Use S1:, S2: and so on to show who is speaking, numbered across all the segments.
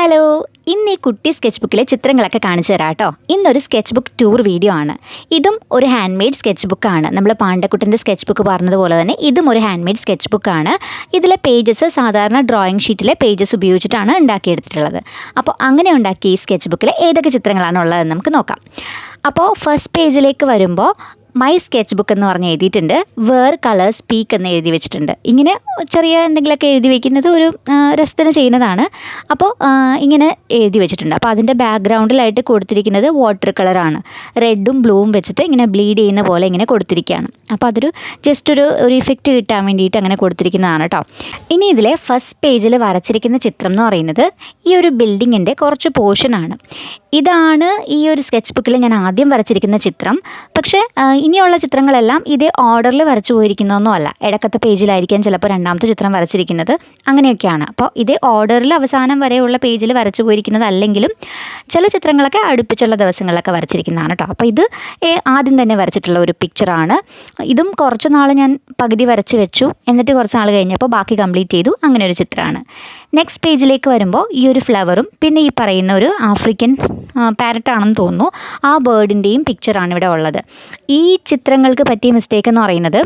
S1: Hello, ഇന്ന് ഈ കുട്ടി സ്കെച്ച് ബുക്കിലെ ചിത്രങ്ങളൊക്കെ കാണിച്ചു തരാം കേട്ടോ. ഇന്നൊരു സ്കെച്ച് ബുക്ക് ടൂർ വീഡിയോ ആണ്. ഇതും ഒരു ഹാൻഡ് മെയ്ഡ് സ്കെച്ച് ബുക്കാണ്. നമ്മൾ പാണ്ടക്കുട്ടൻ്റെ സ്കെച്ച് ബുക്ക് പറഞ്ഞതുപോലെ തന്നെ ഇതും ഒരു ഹാൻഡ് മെയ്ഡ് സ്കെച്ച് ബുക്കാണ്. ഇതിലെ പേജസ് സാധാരണ ഡ്രോയിങ് ഷീറ്റിലെ പേജസ് ഉപയോഗിച്ചിട്ടാണ് ഉണ്ടാക്കിയെടുത്തിട്ടുള്ളത്. അപ്പോൾ അങ്ങനെ ഉണ്ടാക്കിയ ഈ സ്കെച്ച് ബുക്കിൽ ഏതൊക്കെ ചിത്രങ്ങളാണ് ഉള്ളതെന്ന് നമുക്ക് നോക്കാം. അപ്പോൾ ഫസ്റ്റ് പേജിലേക്ക് വരുമ്പോൾ മൈ സ്കെച്ച് ബുക്ക് എന്ന് പറഞ്ഞ് എഴുതിയിട്ടുണ്ട്. വേർ കളർ സ്പീക്ക് എന്ന് എഴുതി വെച്ചിട്ടുണ്ട്. ഇങ്ങനെ ചെറിയ എന്തെങ്കിലുമൊക്കെ എഴുതി വെക്കുന്നത് ഒരു രസത്തിന് ചെയ്യുന്നതാണ്. അപ്പോൾ ഇങ്ങനെ എഴുതി വെച്ചിട്ടുണ്ട്. അപ്പോൾ അതിൻ്റെ ബാക്ക്ഗ്രൗണ്ടിലായിട്ട് കൊടുത്തിരിക്കുന്നത് വാട്ടർ കളറാണ്. റെഡും ബ്ലൂവും വെച്ചിട്ട് ഇങ്ങനെ ബ്ലീഡ് ചെയ്യുന്ന പോലെ ഇങ്ങനെ കൊടുത്തിരിക്കുകയാണ്. അപ്പോൾ അതൊരു ജസ്റ്റ് ഒരു ഇഫക്റ്റ് കിട്ടാൻ വേണ്ടിയിട്ട് അങ്ങനെ കൊടുത്തിരിക്കുന്നതാണ് കേട്ടോ. ഇനി ഇതിലെ ഫസ്റ്റ് പേജിൽ വരച്ചിരിക്കുന്ന ചിത്രം എന്ന് പറയുന്നത് ഈ ഒരു ബിൽഡിങ്ങിൻ്റെ കുറച്ച് പോർഷനാണ്. ഇതാണ് ഈ ഒരു സ്കെച്ച് ബുക്കിൽ ഞാൻ ആദ്യം വരച്ചിരിക്കുന്ന ചിത്രം. പക്ഷേ ഇനിയുള്ള ചിത്രങ്ങളെല്ലാം ഇതേ ഓർഡറിൽ വരച്ചു പോയിരിക്കുന്നതൊന്നും അല്ല. ഇടക്കത്തെ പേജിലായിരിക്കാം ചിലപ്പോൾ രണ്ടാമത്തെ ചിത്രം വരച്ചിരിക്കുന്നത്. അങ്ങനെയൊക്കെയാണ്. അപ്പോൾ ഇതേ ഓർഡറിൽ അവസാനം വരെയുള്ള പേജിൽ വരച്ചു പോയിരിക്കുന്നത് അല്ലെങ്കിലും ചില ചിത്രങ്ങളൊക്കെ അടുപ്പിച്ചുള്ള ദിവസങ്ങളിലൊക്കെ വരച്ചിരിക്കുന്നതാണ് കേട്ടോ. അപ്പോൾ ഇത് ആദ്യം തന്നെ വരച്ചിട്ടുള്ള ഒരു പിക്ചറാണ്. ഇതും കുറച്ച് നാൾ ഞാൻ പകുതി വരച്ച് വെച്ചു, എന്നിട്ട് കുറച്ച് നാൾ കഴിഞ്ഞപ്പോൾ ബാക്കി കംപ്ലീറ്റ് ചെയ്തു. അങ്ങനെ ഒരു ചിത്രമാണ്. നെക്സ്റ്റ് പേജിലേക്ക് വരുമ്പോൾ ഈ ഒരു ഫ്ലവറും പിന്നെ ഈ പറയുന്ന ഒരു ആഫ്രിക്കൻ പാരറ്റാണെന്ന് തോന്നുന്നു, ആ ബേർഡിൻ്റെയും പിക്ചറാണ് ഇവിടെ ഉള്ളത്. ഈ ചിത്രങ്ങൾക്ക് പറ്റിയ മിസ്റ്റേക്ക് എന്ന് പറയുന്നത്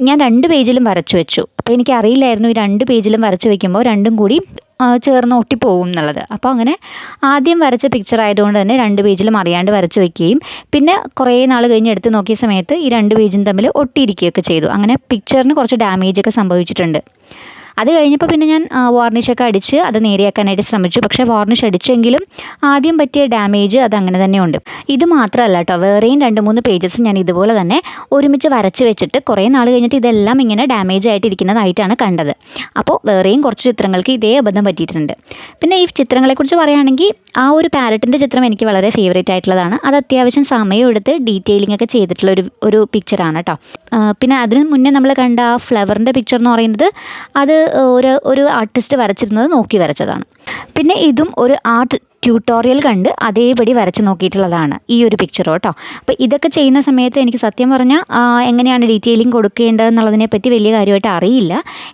S1: ഞാൻ 2 പേജിലും വരച്ചു വെച്ചു. അപ്പോൾ എനിക്കറിയില്ലായിരുന്നു ഈ 2 പേജിലും വരച്ച് വയ്ക്കുമ്പോൾ രണ്ടും കൂടി ചേർന്ന് ഒട്ടിപ്പോകും എന്നുള്ളത്. അപ്പോൾ അങ്ങനെ ആദ്യം വരച്ച പിക്ചർ ആയതുകൊണ്ട് തന്നെ 2 പേജിലും അറിയാണ്ട് വരച്ച് വയ്ക്കുകയും പിന്നെ കുറേ നാൾ കഴിഞ്ഞ് എടുത്ത് നോക്കിയ സമയത്ത് ഈ 2 പേജും തമ്മിൽ ഒട്ടിയിരിക്കുകയൊക്കെ ചെയ്തു. അങ്ങനെ പിക്ചറിന് കുറച്ച് ഡാമേജൊക്കെ സംഭവിച്ചിട്ടുണ്ട്. അത് കഴിഞ്ഞപ്പോൾ പിന്നെ ഞാൻ വാർണിഷൊക്കെ അടിച്ച് അത് നേരെയാക്കാനായിട്ട് ശ്രമിച്ചു. പക്ഷേ വാർണിഷ് അടിച്ചെങ്കിലും ആദ്യം പറ്റിയ ഡാമേജ് അത് അങ്ങനെ തന്നെ ഉണ്ട്. ഇത് മാത്രമല്ല കേട്ടോ, വേറെയും 2-3 പേജസ് ഞാൻ ഇതുപോലെ തന്നെ ഒരുമിച്ച് വരച്ച് വെച്ചിട്ട് കുറേ നാൾ കഴിഞ്ഞിട്ട് ഇതെല്ലാം ഇങ്ങനെ ഡാമേജ് ആയിട്ടിരിക്കുന്നതായിട്ടാണ് കണ്ടത്. അപ്പോൾ വേറെയും കുറച്ച് ചിത്രങ്ങൾക്ക് ഇതേ അബദ്ധം പറ്റിയിട്ടുണ്ട്. പിന്നെ ഈ ചിത്രങ്ങളെക്കുറിച്ച് പറയുകയാണെങ്കിൽ ആ ഒരു പാരറ്റിൻ്റെ ചിത്രം എനിക്ക് വളരെ ഫേവറേറ്റ് ആയിട്ടുള്ളതാണ്. അത് അത്യാവശ്യം സമയമെടുത്ത് ഡീറ്റെയിലിംഗ് ഒക്കെ ചെയ്തിട്ടുള്ള ഒരു പിക്ചറാണ് കേട്ടോ. പിന്നെ അതിന് മുന്നേ നമ്മൾ കണ്ട ആ ഫ്ലവറിൻ്റെ പിക്ചർ എന്ന് പറയുന്നത് അത് ഒരു ആർട്ടിസ്റ്റ് വരച്ചിരുന്നത് നോക്കി വരച്ചതാണ്. പിന്നെ ഇതും ഒരു ആർട്ട് ട്യൂട്ടോറിയൽ കണ്ട് അതേപടി വരച്ച് നോക്കിയിട്ടുള്ളതാണ് ഈ ഒരു പിക്ചർ കേട്ടോ. അപ്പോൾ ഇതൊക്കെ ചെയ്യുന്ന സമയത്ത് എനിക്ക് സത്യം പറഞ്ഞാൽ എങ്ങനെയാണ് ഡീറ്റെയിലിംഗ് കൊടുക്കേണ്ടതെന്നുള്ളതിനെ പറ്റി വലിയ കാര്യമായിട്ട് അറിയില്ല.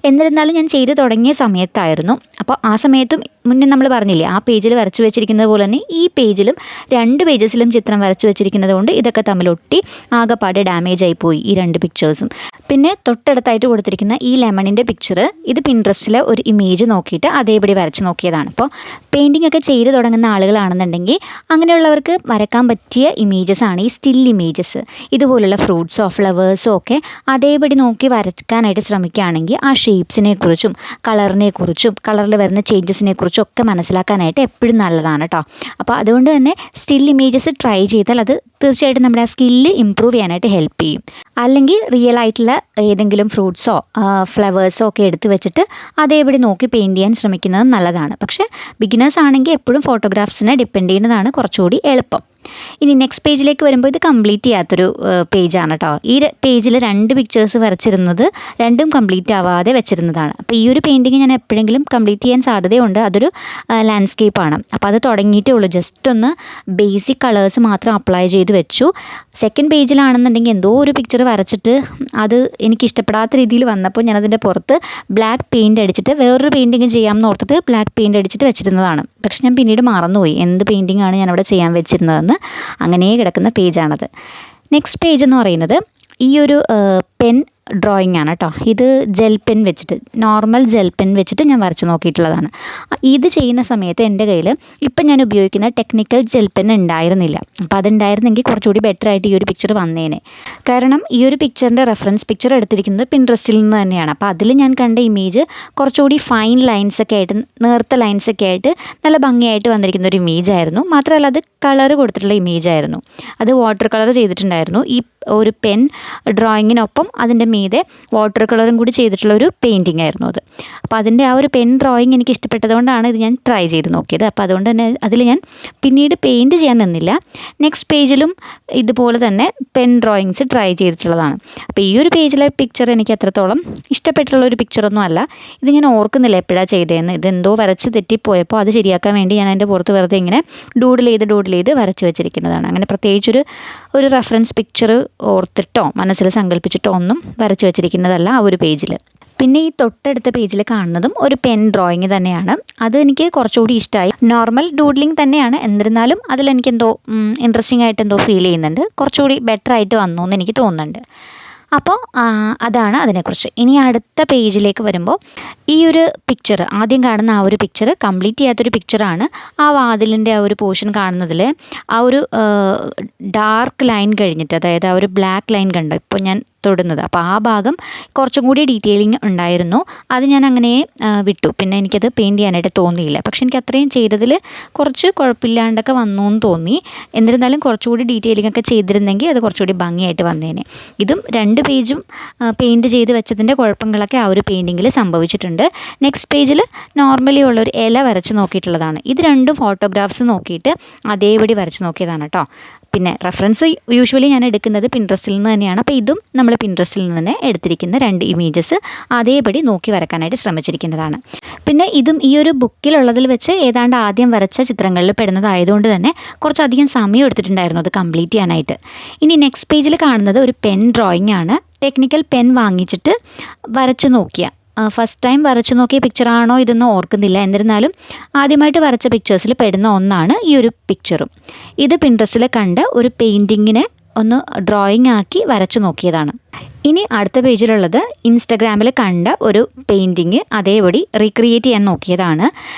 S1: എന്നിരുന്നാലും ഞാൻ ചെയ്ത് തുടങ്ങിയ സമയത്തായിരുന്നു. അപ്പോൾ ആ സമയത്തും മുന്നേ നമ്മൾ പറഞ്ഞില്ലേ, ആ പേജിൽ വരച്ച് വെച്ചിരിക്കുന്നത് പോലെ തന്നെ ഈ പേജിലും 2 പേജസിലും ചിത്രം വരച്ച് വെച്ചിരിക്കുന്നത് കൊണ്ട് ഇതൊക്കെ തമ്മിലൊട്ടി ആകെപ്പാടെ ഡാമേജ് ആയിപ്പോയി ഈ 2 പിക്ചേഴ്സും. പിന്നെ തൊട്ടടുത്തായിട്ട് കൊടുത്തിരിക്കുന്ന ഈ ലെമണിൻ്റെ പിക്ചർ ഇത് പിൻട്രസ്റ്റിലെ ഒരു ഇമേജ് നോക്കിയിട്ട് അതേപടി വരച്ച് നോക്കിയതാണ്. അപ്പോൾ പെയിൻറ്റിംഗ് ഒക്കെ ചെയ്ത് തുടങ്ങുന്ന ആളുകളാണെന്നുണ്ടെങ്കിൽ അങ്ങനെയുള്ളവർക്ക് വരക്കാൻ പറ്റിയ ഇമേജസാണ് ഈ സ്റ്റിൽ ഇമേജസ്. ഇതുപോലുള്ള ഫ്രൂട്ട്സോ ഫ്ലവേഴ്സോ ഒക്കെ അതേപടി നോക്കി വരയ്ക്കാനായിട്ട് ശ്രമിക്കുകയാണെങ്കിൽ ആ ഷേപ്സിനെ കുറിച്ചും കളറിനെ കുറിച്ചും കളറിൽ വരുന്ന ചേഞ്ചസിനെ കുറിച്ചും ഒക്കെ മനസ്സിലാക്കാനായിട്ട് എപ്പോഴും നല്ലതാണ് കേട്ടോ. അപ്പോൾ അതുകൊണ്ട് തന്നെ സ്റ്റിൽ ഇമേജസ് ട്രൈ ചെയ്താൽ അത് തീർച്ചയായിട്ടും നമ്മുടെ ആ സ്കില്ല് ഇമ്പ്രൂവ് ചെയ്യാനായിട്ട് ഹെൽപ്പ് ചെയ്യും. അല്ലെങ്കിൽ റിയൽ ആയിട്ടുള്ള ഏതെങ്കിലും ഫ്രൂട്ട്സോ ഫ്ലവേഴ്സോ ഒക്കെ എടുത്ത് വെച്ചിട്ട് അതേപടി നോക്കി പെയിൻറ്റ് ചെയ്യാൻ ശ്രമിക്കുന്നത് നല്ലതാണ്. പക്ഷേ ബിഗിനേഴ്സ് ആണെങ്കിൽ എപ്പോഴും ഫോട്ടോഗ്രാഫ്സിനെ ഡിപ്പെൻഡ് ചെയ്യുന്നതാണ് കുറച്ചുകൂടി എളുപ്പം. ഇനി നെക്സ്റ്റ് പേജിലേക്ക് വരുമ്പോൾ ഇത് കംപ്ലീറ്റ് ചെയ്യാത്തൊരു പേജാണ് കേട്ടോ. ഈ പേജിൽ 2 പിക്ചേഴ്സ് വരച്ചിരുന്നത് രണ്ടും കംപ്ലീറ്റ് ആവാതെ വെച്ചിരുന്നതാണ്. അപ്പോൾ ഈ ഒരു പെയിൻറ്റിങ് ഞാൻ എപ്പോഴെങ്കിലും കംപ്ലീറ്റ് ചെയ്യാൻ സാധ്യതയുണ്ട്. അതൊരു ലാൻഡ്സ്കേപ്പാണ്. അപ്പോൾ അത് തുടങ്ങിയിട്ടേ ഉള്ളൂ. ജസ്റ്റ് ഒന്ന് ബേസിക് കളേഴ്സ് മാത്രം അപ്ലൈ ചെയ്ത് വെച്ചു. സെക്കൻഡ് പേജിലാണെന്നുണ്ടെങ്കിൽ എന്തോ ഒരു പിക്ചർ വരച്ചിട്ട് അത് എനിക്ക് ഇഷ്ടപ്പെടാത്ത രീതിയിൽ വന്നപ്പോൾ ഞാനതിൻ്റെ പുറത്ത് ബ്ലാക്ക് പെയിൻറ്റ് അടിച്ചിട്ട് വേറൊരു പെയിൻറ്റിങ് ചെയ്യാമെന്ന് ഓർത്തിട്ട് ബ്ലാക്ക് പെയിൻറ്റ് അടിച്ചിട്ട് വെച്ചിരുന്നതാണ്. പക്ഷെ ഞാൻ പിന്നീട് മറന്നുപോയി എന്ത് പെയിൻറ്റിങ്ങാണ് ഞാനവിടെ ചെയ്യാൻ വെച്ചിരുന്നതെന്ന്. അങ്ങനെ കിടക്കുന്ന പേജാണത്. നെക്സ്റ്റ് പേജ് എന്ന് പറയുന്നത് ഈ ഒരു പെൻ ഡ്രോയിങ് ആണ് കേട്ടോ. ഇത് ജെൽ പെൻ വെച്ചിട്ട്, നോർമൽ ജെൽ പെൻ വെച്ചിട്ട് ഞാൻ വരച്ച് നോക്കിയിട്ടുള്ളതാണ്. ഇത് ചെയ്യുന്ന സമയത്ത് എൻ്റെ കയ്യിൽ ഇപ്പം ഞാൻ ഉപയോഗിക്കുന്ന ടെക്നിക്കൽ ജെൽ പെൻ ഉണ്ടായിരുന്നില്ല. അപ്പോൾ അതുണ്ടായിരുന്നെങ്കിൽ കുറച്ചുകൂടി ബെറ്റർ ആയിട്ട് ഈ ഒരു പിക്ചർ വന്നേനെ. കാരണം ഈ ഒരു പിക്ചറിൻ്റെ റെഫറൻസ് പിക്ചർ എടുത്തിരിക്കുന്നത് പിൻട്രസ്റ്റിൽ നിന്ന് തന്നെയാണ്. അപ്പോൾ അതിൽ ഞാൻ കണ്ട ഇമേജ് കുറച്ചുകൂടി ഫൈൻ ലൈൻസൊക്കെ ആയിട്ട്, നേർത്ത ലൈൻസൊക്കെ ആയിട്ട് നല്ല ഭംഗിയായിട്ട് വന്നിരിക്കുന്ന ഒരു ഇമേജ് ആയിരുന്നു. മാത്രമല്ല അത് കളർ കൊടുത്തിട്ടുള്ള ഇമേജ് ആയിരുന്നു. അത് വാട്ടർ കളർ ചെയ്തിട്ടുണ്ടായിരുന്നു. ഈ ഒരു പെൻ ഡ്രോയിങ്ങിനൊപ്പം അതിൻ്റെ മീതെ വാട്ടർ കളറും കൂടി ചെയ്തിട്ടുള്ള ഒരു പെയിൻറ്റിംഗ് ആയിരുന്നു അത്. അപ്പോൾ അതിൻ്റെ ആ ഒരു പെൻ ഡ്രോയിങ് എനിക്ക് ഇഷ്ടപ്പെട്ടതുകൊണ്ടാണ് ഇത് ഞാൻ ട്രൈ ചെയ്ത് നോക്കിയത്. അപ്പോൾ അതുകൊണ്ട് തന്നെ അതിൽ ഞാൻ പിന്നീട് പെയിൻറ്റ് ചെയ്യാൻ നിന്നില്ല. നെക്സ്റ്റ് പേജിലും ഇതുപോലെ തന്നെ പെൻ ഡ്രോയിങ്സ് ട്രൈ ചെയ്തിട്ടുള്ളതാണ്. അപ്പോൾ ഈ ഒരു പേജിലെ പിക്ചർ എനിക്ക് അത്രത്തോളം ഇഷ്ടപ്പെട്ടുള്ള ഒരു പിക്ചറൊന്നും അല്ല. ഇത് ഞാൻ ഓർക്കുന്നില്ല എപ്പോഴാണ് ചെയ്തതെന്ന്. ഇതെന്തോ വരച്ച് തെറ്റിപ്പോയപ്പോൾ അത് ശരിയാക്കാൻ വേണ്ടി ഞാൻ അതിൻ്റെ പുറത്ത് വെറുതെ ഇങ്ങനെ ഡൂഡിൽ ചെയ്ത് വരച്ച് വെച്ചിരിക്കുന്നതാണ്. അങ്ങനെ പ്രത്യേകിച്ചൊരു റെഫറൻസ് പിക്ചർ ഓർത്തിട്ടോ മനസ്സിൽ സങ്കല്പിച്ചിട്ടോ ഒന്നും വരച്ച് വെച്ചിരിക്കുന്നതല്ല ആ ഒരു പേജിൽ. പിന്നെ ഈ തൊട്ടടുത്ത പേജിൽ കാണുന്നതും ഒരു പെൻ ഡ്രോയിങ് തന്നെയാണ്. അത് എനിക്ക് കുറച്ചുകൂടി ഇഷ്ടമായി. നോർമൽ ഡൂഡ്ലിംഗ് തന്നെയാണ്, എന്നിരുന്നാലും അതിലെനിക്കെന്തോ ഇൻട്രസ്റ്റിംഗ് ആയിട്ട് എന്തോ ഫീൽ ചെയ്യുന്നുണ്ട്. കുറച്ചുകൂടി ബെറ്റർ ആയിട്ട് വന്നു എന്ന് എനിക്ക് തോന്നുന്നുണ്ട്. അപ്പോൾ അതാണ് അതിനെക്കുറിച്ച്. ഇനി അടുത്ത പേജിലേക്ക് വരുമ്പോൾ ഈ ഒരു പിക്ചർ, ആദ്യം കാണുന്ന ആ ഒരു പിക്ചർ കംപ്ലീറ്റ് ചെയ്യാത്തൊരു പിക്ചറാണ്. ആ വാതിലിൻ്റെ ആ ഒരു പോർഷൻ കാണുന്നതിൽ ആ ഒരു ഡാർക്ക് ലൈൻ കഴിഞ്ഞിട്ട്, അതായത് ആ ഒരു ബ്ലാക്ക് ലൈൻ കണ്ടോ ഇപ്പോൾ ഞാൻ തൊടുന്നത്, അപ്പോൾ ആ ഭാഗം കുറച്ചും കൂടി ഡീറ്റെയിലിംഗ് ഉണ്ടായിരുന്നു. അത് ഞാൻ അങ്ങനെ വിട്ടു. പിന്നെ എനിക്കത് പെയിൻറ്റ് ചെയ്യാനായിട്ട് തോന്നിയില്ല. പക്ഷെ എനിക്ക് അത്രയും ചെയ്തതിൽ കുറച്ച് കുഴപ്പമില്ലാണ്ടൊക്കെ വന്നു എന്ന് തോന്നി. എന്നിരുന്നാലും കുറച്ചുകൂടി ഡീറ്റെയിലിംഗ് ഒക്കെ ചെയ്തിരുന്നെങ്കിൽ അത് കുറച്ചുകൂടി ഭംഗിയായിട്ട് വന്നേനെ. ഇതും 2 പേജും പെയിൻറ്റ് ചെയ്ത് വെച്ചതിൻ്റെ കുഴപ്പങ്ങളൊക്കെ ആ ഒരു പെയിൻറ്റിങ്ങിൽ സംഭവിച്ചിട്ടുണ്ട്. നെക്സ്റ്റ് പേജിൽ നോർമലി ഉള്ളൊരു ഇല വരച്ച് നോക്കിയിട്ടുള്ളതാണ്. ഇത് 2 ഫോട്ടോഗ്രാഫ്സ് നോക്കിയിട്ട് അതേപടി വരച്ച് നോക്കിയതാണ് കേട്ടോ. പിന്നെ റെഫറൻസ് യൂഷ്വലി ഞാൻ എടുക്കുന്നത് പിൻട്രസ്റ്റിൽ നിന്ന് തന്നെയാണ്. അപ്പോൾ ഇതും നമ്മൾ പിൻട്രസ്റ്റിൽ നിന്ന് തന്നെ എടുത്തിരിക്കുന്ന 2 ഇമേജസ് അതേപടി നോക്കി വരക്കാനായിട്ട് ശ്രമിച്ചിരിക്കുന്നതാണ്. പിന്നെ ഇതും ഈ ഒരു ബുക്കിലുള്ളതിൽ വെച്ച് ഏതാണ്ട് ആദ്യം വരച്ച ചിത്രങ്ങളിൽ പെടുന്നതായതുകൊണ്ട് തന്നെ കുറച്ചധികം സമയം എടുത്തിട്ടുണ്ടായിരുന്നു അത് കംപ്ലീറ്റ് ചെയ്യാനായിട്ട്. ഇനി നെക്സ്റ്റ് പേജിൽ കാണുന്നത് ഒരു പെൻ ഡ്രോയിങ് ആണ്. ടെക്നിക്കൽ പെൻ വാങ്ങിച്ചിട്ട് വരച്ച് നോക്കിയ, ഫസ്റ്റ് ടൈം വരച്ച് നോക്കിയ പിക്ചറാണോ ഇതെന്ന് ഓർക്കുന്നില്ല. എന്നിരുന്നാലും ആദ്യമായിട്ട് വരച്ച പിക്ചേഴ്സിൽ പെടുന്ന ഒന്നാണ് ഈ ഒരു പിക്ചറും. ഇത് പിൻട്രസ്റ്റിൽ കണ്ട ഒരു പെയിൻറ്റിങ്ങിനെ ഒന്ന് ഡ്രോയിങ് ആക്കി വരച്ച് നോക്കിയതാണ്. ഇനി അടുത്ത പേജിലുള്ളത് ഇൻസ്റ്റഗ്രാമിൽ കണ്ട ഒരു പെയിൻറ്റിങ് അതേപടി റീക്രിയേറ്റ് ചെയ്യാൻ നോക്കിയതാണ്.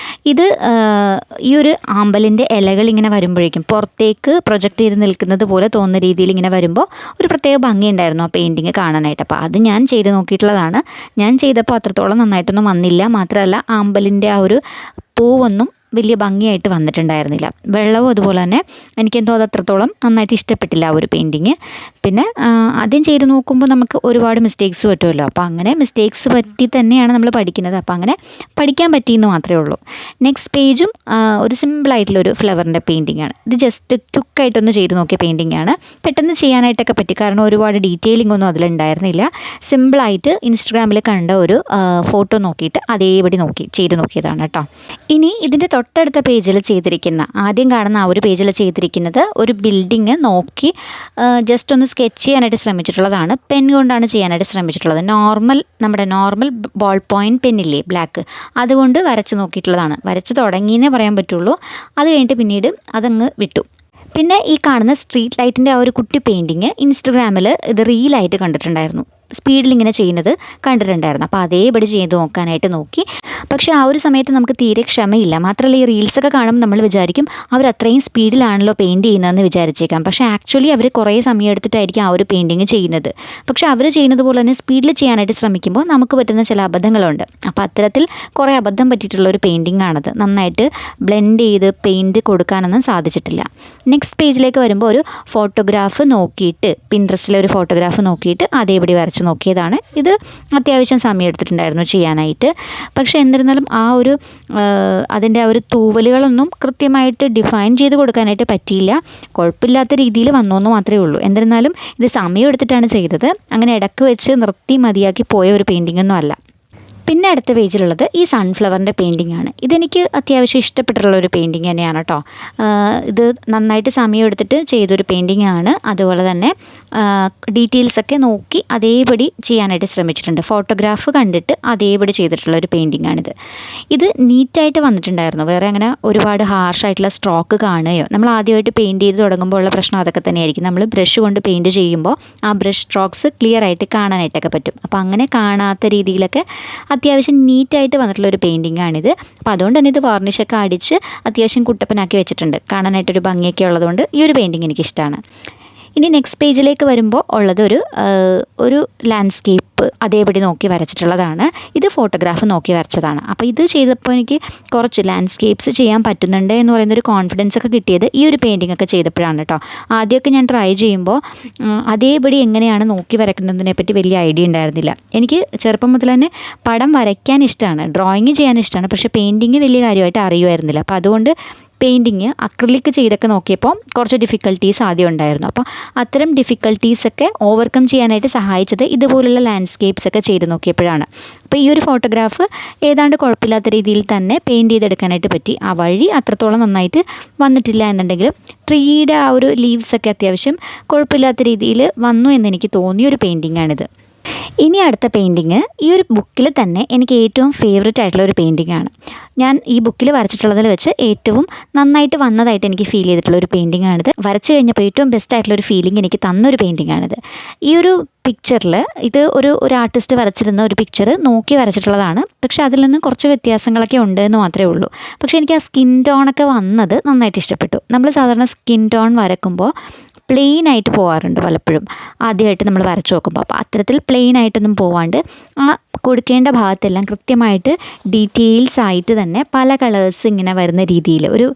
S1: ഇത് ഈ ഒരു ആമ്പലിൻ്റെ ഇലകൾ ഇങ്ങനെ വരുമ്പോഴേക്കും പുറത്തേക്ക് പ്രൊജക്റ്റ് ചെയ്ത് നിൽക്കുന്നത് പോലെ തോന്നുന്ന രീതിയിൽ ഇങ്ങനെ വരുമ്പോൾ ഒരു പ്രത്യേക ഭംഗിയുണ്ടായിരുന്നു ആ പെയിൻറ്റിങ് കാണാനായിട്ട്. അപ്പോൾ അത് ഞാൻ ചെയ്ത് നോക്കിയിട്ടുള്ളതാണ്. ഞാൻ ചെയ്തപ്പോൾ അത്രത്തോളം നന്നായിട്ടൊന്നും വന്നില്ല. മാത്രമല്ല ആമ്പലിൻ്റെ ആ ഒരു പൂവൊന്നും വലിയ ഭംഗിയായിട്ട് വന്നിട്ടുണ്ടായിരുന്നില്ല. വെള്ളവും അതുപോലെ തന്നെ എനിക്കെന്തോ അത് അത്രത്തോളം നന്നായിട്ട് ഇഷ്ടപ്പെട്ടില്ല ആ ഒരു പെയിൻറ്റിങ്. പിന്നെ ആദ്യം ചെയ്ത് നോക്കുമ്പോൾ നമുക്ക് ഒരുപാട് മിസ്റ്റേക്സ് പറ്റുമല്ലോ. അപ്പോൾ അങ്ങനെ മിസ്റ്റേക്സ് പറ്റി തന്നെയാണ് നമ്മൾ പഠിക്കുന്നത്. അപ്പോൾ അങ്ങനെ പഠിക്കാൻ പറ്റിയെന്ന് മാത്രമേ ഉള്ളൂ. നെക്സ്റ്റ് പേജും ഒരു സിമ്പിളായിട്ടുള്ളൊരു ഫ്ലവറിൻ്റെ പെയിൻറ്റിംഗ് ആണ്. ഇത് ജസ്റ്റ് ക്വിക്കായിട്ടൊന്ന് ചെയ്ത് നോക്കിയ പെയിൻറ്റിംഗ് ആണ്. പെട്ടെന്ന് ചെയ്യാനായിട്ടൊക്കെ പറ്റി, കാരണം ഒരുപാട് ഡീറ്റെയിലിംഗ് ഒന്നും അതിലുണ്ടായിരുന്നില്ല. സിമ്പിളായിട്ട് ഇൻസ്റ്റഗ്രാമിൽ കണ്ട ഒരു ഫോട്ടോ നോക്കിയിട്ട് അതേപടി ചെയ്ത് നോക്കിയതാണ് കേട്ടോ. ഇനി ഇതിൻ്റെ തൊട്ടടുത്ത പേജിൽ ചെയ്തിരിക്കുന്ന, ആദ്യം കാണുന്ന ആ ഒരു പേജിൽ ചെയ്തിരിക്കുന്നത് ഒരു ബിൽഡിങ് നോക്കി ജസ്റ്റ് ഒന്ന് സ്കെച്ച് ചെയ്യാനായിട്ട് ശ്രമിച്ചിട്ടുള്ളതാണ്. പെൻ കൊണ്ടാണ് ചെയ്യാനായിട്ട് ശ്രമിച്ചിട്ടുള്ളത്. നമ്മുടെ നോർമൽ ബോൾ പോയിൻറ്റ് പെന്നില്ലേ, ബ്ലാക്ക്, അതുകൊണ്ട് വരച്ച് നോക്കിയിട്ടുള്ളതാണ്. വരച്ച് തുടങ്ങിയെന്നേ പറയാൻ പറ്റുള്ളൂ. അത് കഴിഞ്ഞിട്ട് പിന്നീട് അതങ്ങ് വിട്ടു. പിന്നെ ഈ കാണുന്ന സ്ട്രീറ്റ് ലൈറ്റിൻ്റെ ആ ഒരു കുട്ടി പെയിൻറ്റിങ് ഇൻസ്റ്റഗ്രാമിൽ ഇത് റീലായിട്ട് കണ്ടിട്ടുണ്ടായിരുന്നു. സ്പീഡിൽ ഇങ്ങനെ ചെയ്യുന്നത് കണ്ടിട്ടുണ്ടായിരുന്നു. അപ്പോൾ അതേപടി ചെയ്ത് നോക്കാനായിട്ട് നോക്കി. പക്ഷേ ആ ഒരു സമയത്ത് നമുക്ക് തീരെ ക്ഷമയില്ല. മാത്രമല്ല ഈ റീൽസൊക്കെ കാണുമ്പോൾ നമ്മൾ വിചാരിക്കും അവർ അത്രയും സ്പീഡിലാണല്ലോ പെയിൻറ്റ് ചെയ്യുന്നതെന്ന് വിചാരിച്ചേക്കാം. പക്ഷേ ആക്ച്വലി അവർ കുറേ സമയം എടുത്തിട്ടായിരിക്കും ആ ഒരു പെയിൻറ്റിങ് ചെയ്യുന്നത്. പക്ഷേ അവർ ചെയ്യുന്നത് പോലെ തന്നെ സ്പീഡിൽ ചെയ്യാനായിട്ട് ശ്രമിക്കുമ്പോൾ നമുക്ക് പറ്റുന്ന ചില അബദ്ധങ്ങളുണ്ട്. അപ്പോൾ അത്തരത്തിൽ കുറേ അബദ്ധം പറ്റിയിട്ടുള്ളൊരു പെയിൻറ്റിംഗ് ആണത്. നന്നായിട്ട് ബ്ലെൻഡ് ചെയ്ത് പെയിൻറ്റ് കൊടുക്കാനൊന്നും സാധിച്ചിട്ടില്ല. നെക്സ്റ്റ് പേജിലേക്ക് വരുമ്പോൾ ഒരു ഫോട്ടോഗ്രാഫ് നോക്കിയിട്ട്, പിൻട്രസ്റ്റിലെ ഒരു ഫോട്ടോഗ്രാഫ് നോക്കിയിട്ട് അതേപടി വരച്ച് നോക്കിയതാണ്. ഇത് അത്യാവശ്യം സമയം എടുത്തിട്ടുണ്ടായിരുന്നു ചെയ്യാനായിട്ട്. പക്ഷേ എന്നിരുന്നാലും ആ ഒരു അതിൻ്റെ ആ ഒരു തൂവലുകളൊന്നും കൃത്യമായിട്ട് ഡിഫൈൻ ചെയ്ത് കൊടുക്കാനായിട്ട് പറ്റിയില്ല. കുഴപ്പമില്ലാത്ത രീതിയിൽ വന്നു എന്ന് മാത്രമേ ഉള്ളൂ. എന്നിരുന്നാലും ഇത് സമയം എടുത്തിട്ടാണ് ചെയ്തത്. അങ്ങനെ ഇടയ്ക്ക് വെച്ച് നിർത്തി മതിയാക്കി പോയ ഒരു പെയിൻറ്റിംഗ് ഒന്നും അല്ല. പിന്നെ അടുത്ത പേജിലുള്ളത് ഈ സൺഫ്ലവറിൻ്റെ പെയിൻറ്റിംഗ് ആണ്. ഇതെനിക്ക് അത്യാവശ്യം ഇഷ്ടപ്പെട്ടിട്ടുള്ളൊരു പെയിൻറ്റിംഗ് തന്നെയാണ് കേട്ടോ. ഇത് നന്നായിട്ട് സമയം എടുത്തിട്ട് ചെയ്തൊരു പെയിൻറ്റിംഗ് ആണ്. അതുപോലെ തന്നെ ഡീറ്റെയിൽസൊക്കെ നോക്കി അതേപടി ചെയ്യാനായിട്ട് ശ്രമിച്ചിട്ടുണ്ട്. ഫോട്ടോഗ്രാഫ് കണ്ടിട്ട് അതേപടി ചെയ്തിട്ടുള്ളൊരു പെയിൻറ്റിംഗ് ആണിത്. ഇത് നീറ്റായിട്ട് വന്നിട്ടുണ്ടായിരുന്നു. വേറെ അങ്ങനെ ഒരുപാട് ഹാർഷായിട്ടുള്ള സ്ട്രോക്ക് കാണുകയോ, നമ്മൾ ആദ്യമായിട്ട് പെയിൻറ്റ് ചെയ്ത് തുടങ്ങുമ്പോൾ ഉള്ള പ്രശ്നം അതൊക്കെ തന്നെയായിരിക്കും. നമ്മൾ ബ്രഷ് കൊണ്ട് പെയിൻറ്റ് ചെയ്യുമ്പോൾ ആ ബ്രഷ് സ്ട്രോക്സ് ക്ലിയർ ആയിട്ട് കാണാനായിട്ടൊക്കെ പറ്റും. അപ്പോൾ അങ്ങനെ കാണാത്ത രീതിയിലൊക്കെ അത്യാവശ്യം നീറ്റായിട്ട് വന്നിട്ടുള്ളൊരു പെയിൻറ്റിംഗ് ആണിത്. അപ്പോൾ അതുകൊണ്ട് തന്നെ ഇത് വാർണിഷൊക്കെ അടിച്ച് അത്യാവശ്യം കുട്ടപ്പനാക്കി വെച്ചിട്ടുണ്ട്. കാണാനായിട്ടൊരു ഭംഗിയൊക്കെ ഉള്ളതുകൊണ്ട് ഈ ഒരു പെയിൻറ്റിംഗ് എനിക്കിഷ്ടമാണ്. ഇനി നെക്സ്റ്റ് പേജിലേക്ക് വരുമ്പോൾ ഉള്ളത് ഒരു ലാൻഡ്സ്കേപ്പ് അതേപടി നോക്കി വരച്ചിട്ടുള്ളതാണ്. ഇത് ഫോട്ടോഗ്രാഫ് നോക്കി വരച്ചതാണ്. അപ്പോൾ ഇത് ചെയ്തപ്പോൾ എനിക്ക് കുറച്ച് ലാൻഡ്സ്കേപ്സ് ചെയ്യാൻ പറ്റുന്നുണ്ട് എന്ന് പറയുന്നൊരു കോൺഫിഡൻസ് ഒക്കെ കിട്ടിയത് ഈ ഒരു പെയിൻറ്റിംഗ് ഒക്കെ ചെയ്തപ്പോഴാണ് കേട്ടോ. ആദ്യമൊക്കെ ഞാൻ ട്രൈ ചെയ്യുമ്പോൾ അതേപടി എങ്ങനെയാണ് നോക്കി വരയ്ക്കുന്നതിനെ പറ്റി വലിയ ഐഡിയ ഉണ്ടായിരുന്നില്ല. എനിക്ക് ചെറുപ്പം മുതൽ തന്നെ പടം വരയ്ക്കാൻ ഇഷ്ടമാണ്, ഡ്രോയിങ് ചെയ്യാൻ ഇഷ്ടമാണ്. പക്ഷേ പെയിൻറ്റിങ് വലിയ കാര്യമായിട്ട് അറിയുമായിരുന്നില്ല. അപ്പോൾ അതുകൊണ്ട് പെയിൻറ്റിങ് അക്രിലിക് ചെയ്തൊക്കെ നോക്കിയപ്പോൾ കുറച്ച് ഡിഫിക്കൽട്ടീസ് ആദ്യം ഉണ്ടായിരുന്നു. അപ്പോൾ അത്തരം ഡിഫിക്കൽട്ടീസൊക്കെ ഓവർകം ചെയ്യാനായിട്ട് സഹായിച്ചത് ഇതുപോലുള്ള ലാൻഡ്സ്കേപ്സ് ഒക്കെ ചെയ്ത് നോക്കിയപ്പോഴാണ്. അപ്പോൾ ഈ ഒരു ഫോട്ടോഗ്രാഫ് ഏതാണ്ട് കുഴപ്പമില്ലാത്ത രീതിയിൽ തന്നെ പെയിൻറ്റ് ചെയ്തെടുക്കാനായിട്ട് പറ്റി. ആ വഴി അത്രത്തോളം നന്നായിട്ട് വന്നിട്ടില്ല എന്നുണ്ടെങ്കിലും ട്രീയുടെ ആ ഒരു ലീവ്സൊക്കെ അത്യാവശ്യം കുഴപ്പമില്ലാത്ത രീതിയിൽ വന്നു എന്നെനിക്ക് തോന്നിയൊരു പെയിൻറ്റിംഗ് ആണിത്. ഇനി അടുത്ത പെയിൻറ്റിങ് ഈ ഒരു ബുക്കിൽ തന്നെ എനിക്ക് ഏറ്റവും ഫേവറേറ്റ് ആയിട്ടുള്ള ഒരു പെയിൻറ്റിംഗ് ആണ്. ഞാൻ ഈ ബുക്കിൽ വരച്ചിട്ടുള്ളതിൽ വെച്ച് ഏറ്റവും നന്നായിട്ട് വന്നതായിട്ട് എനിക്ക് ഫീൽ ചെയ്തിട്ടുള്ള ഒരു പെയിൻറ്റിംഗ് ആണിത്. വരച്ച് കഴിഞ്ഞപ്പോൾ ഏറ്റവും ബെസ്റ്റ് ആയിട്ടുള്ള ഒരു ഫീലിംഗ് എനിക്ക് തന്നൊരു പെയിൻറ്റിംഗ് ആണിത്. ഈ ഒരു പിക്ചറിൽ ഇത് ഒരു ആർട്ടിസ്റ്റ് വരച്ചിരുന്ന ഒരു പിക്ചർ നോക്കി വരച്ചിട്ടുള്ളതാണ്. പക്ഷേ അതിൽ നിന്ന് കുറച്ച് വ്യത്യാസങ്ങളൊക്കെ ഉണ്ട് എന്ന് മാത്രമേ ഉള്ളൂ. പക്ഷേ എനിക്ക് ആ സ്കിൻ ടോണൊക്കെ വന്നത് നന്നായിട്ട് ഇഷ്ടപ്പെട്ടു. നമ്മൾ സാധാരണ സ്കിൻ ടോൺ വരക്കുമ്പോൾ പ്ലെയിൻ ആയിട്ട് പോകാറുണ്ട് പലപ്പോഴും ആദ്യമായിട്ട് നമ്മൾ വരച്ച് നോക്കുമ്പോൾ. അപ്പോൾ അത്തരത്തിൽ പ്ലെയിൻ ആയിട്ടൊന്നും പോവാണ്ട് ആ കൊടുക്കേണ്ട ഭാഗത്തെല്ലാം കൃത്യമായിട്ട് ഡീറ്റെയിൽസ് ആയിട്ട് തന്നെ പല കളേഴ്സ് ഇങ്ങനെ വരുന്ന രീതിയിൽ ഒരു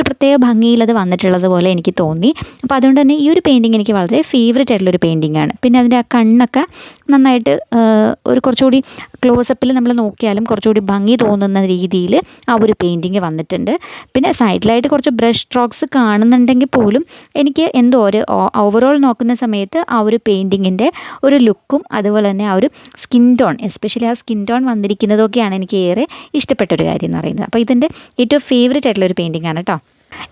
S1: പ്രത്യേക ഭംഗിയിൽ അത് വന്നിട്ടുള്ളത് പോലെ എനിക്ക് തോന്നി. അപ്പോൾ അതുകൊണ്ട് തന്നെ ഈ ഒരു പെയിൻറ്റിങ് എനിക്ക് വളരെ ഫേവറേറ്റ് ആയിട്ടുള്ളൊരു പെയിൻറ്റിംഗ് ആണ്. പിന്നെ അതിൻ്റെ ആ കണ്ണൊക്കെ നന്നായിട്ട് ഒരു കുറച്ചുകൂടി ക്ലോസപ്പിൽ നമ്മൾ നോക്കിയാലും കുറച്ചുകൂടി ഭംഗി തോന്നുന്ന രീതിയിൽ ആ ഒരു പെയിൻറ്റിങ് വന്നിട്ടുണ്ട്. പിന്നെ സൈഡിലായിട്ട് കുറച്ച് ബ്രഷ് സ്ട്രോക്സ് കാണുന്നുണ്ടെങ്കിൽ പോലും എനിക്ക് എന്തോ ഒരു ഓവറോൾ നോക്കുന്ന സമയത്ത് ആ ഒരു പെയിൻറ്റിങ്ങിൻ്റെ ഒരു ലുക്കും അതുപോലെ തന്നെ ആ ഒരു സ്കിൻ ടോൺ, എസ്പെഷ്യലി ആ സ്കിൻ ടോൺ വന്നിരിക്കുന്നതൊക്കെയാണ് എനിക്ക് ഏറെ ഇഷ്ടപ്പെട്ടൊരു കാര്യം എന്ന് പറയുന്നത്. അപ്പോൾ ഇതിൻ്റെ ഏറ്റവും ഫേവറേറ്റ് ആയിട്ടുള്ള ഒരു പെയിൻറ്റിംഗ് ആണ് കേട്ടോ.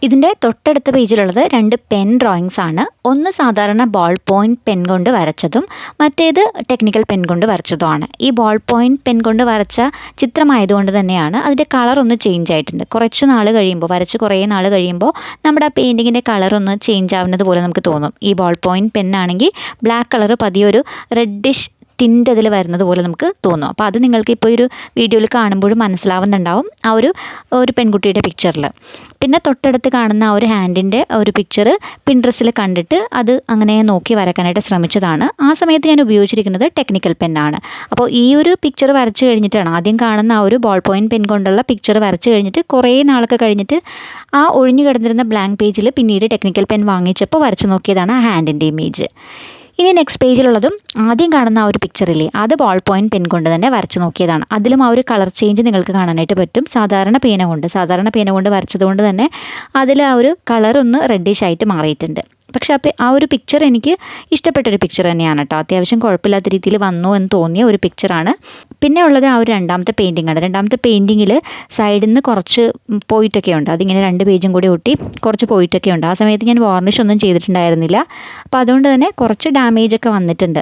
S1: ഇതിൻ്റെ തൊട്ടടുത്ത പേജിലുള്ളത് 2 പെൻ ഡ്രോയിങ്സ് ആണ്. ഒന്ന് സാധാരണ ബോൾ പോയിൻറ്റ് പെൻ കൊണ്ട് വരച്ചതും മറ്റേത് ടെക്നിക്കൽ പെൻ കൊണ്ട് വരച്ചതുമാണ്. ഈ ബോൾ പോയിൻറ്റ് പെൻ കൊണ്ട് വരച്ച ചിത്രമായതുകൊണ്ട് തന്നെയാണ് അതിൻ്റെ കളർ ഒന്ന് ചേഞ്ച് ആയിട്ടുണ്ട്. കുറച്ച് നാൾ കഴിയുമ്പോൾ വരച്ച് കുറേ നാൾ കഴിയുമ്പോൾ നമ്മുടെ ആ പെയിൻറ്റിങ്ങിൻ്റെ കളറൊന്ന് ചേഞ്ച് ആവുന്നത് പോലെ നമുക്ക് തോന്നും. ഈ ബോൾ പോയിൻറ്റ് പെന്നാണെങ്കിൽ ബ്ലാക്ക് കളർ പതിയെ ഒരു റെഡിഷ് ടിൻ്റ് അതിൽ വരുന്നത് പോലെ നമുക്ക് തോന്നും. അപ്പോൾ അത് നിങ്ങൾക്ക് ഇപ്പോൾ ഒരു വീഡിയോയിൽ കാണുമ്പോഴും മനസ്സിലാവുന്നുണ്ടാവും ആ ഒരു പെൺകുട്ടിയുടെ പിക്ചറിൽ. പിന്നെ തൊട്ടടുത്ത് കാണുന്ന ആ ഒരു ഹാൻഡിൻ്റെ ഒരു പിക്ചർ പിൻട്രസ്റ്റിൽ കണ്ടിട്ട് അത് അങ്ങനെ നോക്കി വരയ്ക്കാനായിട്ട് ശ്രമിച്ചതാണ്. ആ സമയത്ത് ഞാൻ ഉപയോഗിച്ചിരിക്കുന്നത് ടെക്നിക്കൽ പെന്നാണ്. അപ്പോൾ ഈ ഒരു പിക്ചർ വരച്ച് കഴിഞ്ഞിട്ടാണ് ആദ്യം കാണുന്ന ആ ഒരു ബോൾ പോയിൻറ്റ് പെൻ കൊണ്ടുള്ള പിക്ചർ വരച്ച് കഴിഞ്ഞിട്ട് കുറേ നാളൊക്കെ കഴിഞ്ഞിട്ട് ആ ഒഴിഞ്ഞു കിടന്നിരുന്ന ബ്ലാങ്ക് പേജിൽ പിന്നീട് ടെക്നിക്കൽ പെൻ വാങ്ങിച്ചപ്പോൾ വരച്ച് നോക്കിയതാണ് ആ ഹാൻഡിൻ്റെ ഇമേജ്. ഇനി നെക്സ്റ്റ് പേജിലുള്ളതും ആദ്യം കാണുന്ന ആ ഒരു പിക്ചറില്ലേ അത് ബോൾ പോയിൻറ്റ് പെൻ കൊണ്ട് തന്നെ വരച്ച് നോക്കിയതാണ്. അതിലും ആ ഒരു കളർ ചേഞ്ച് നിങ്ങൾക്ക് കാണാനായിട്ട് പറ്റും. സാധാരണ പേന കൊണ്ട് വരച്ചതുകൊണ്ട് തന്നെ അതിൽ ആ ഒരു കളർ ഒന്ന് റെഡിഷ് ആയിട്ട് മാറിയിട്ടുണ്ട്. പക്ഷേ അപ്പോൾ ആ ഒരു പിക്ചർ എനിക്ക് ഇഷ്ടപ്പെട്ടൊരു പിക്ചർ തന്നെയാണ് കേട്ടോ. അത്യാവശ്യം കുഴപ്പമില്ലാത്ത രീതിയിൽ വന്നു എന്ന് തോന്നിയ ഒരു പിക്ചറാണ്. പിന്നെ ഉള്ളത് ആ ഒരു രണ്ടാമത്തെ പെയിൻറ്റിംഗ് ആണ്. രണ്ടാമത്തെ പെയിൻറ്റിങ്ങിൽ സൈഡിൽ നിന്ന് കുറച്ച് പോയിട്ടൊക്കെ ഉണ്ട്. അതിങ്ങനെ 2 പേജും കൂടി ഒട്ടി കുറച്ച് പോയിട്ടൊക്കെ ഉണ്ട്. ആ സമയത്ത് ഞാൻ വാർണിഷ് ഒന്നും ചെയ്തിട്ടുണ്ടായിരുന്നില്ല. അപ്പോൾ അതുകൊണ്ട് തന്നെ കുറച്ച് ഡാമേജൊക്കെ വന്നിട്ടുണ്ട്.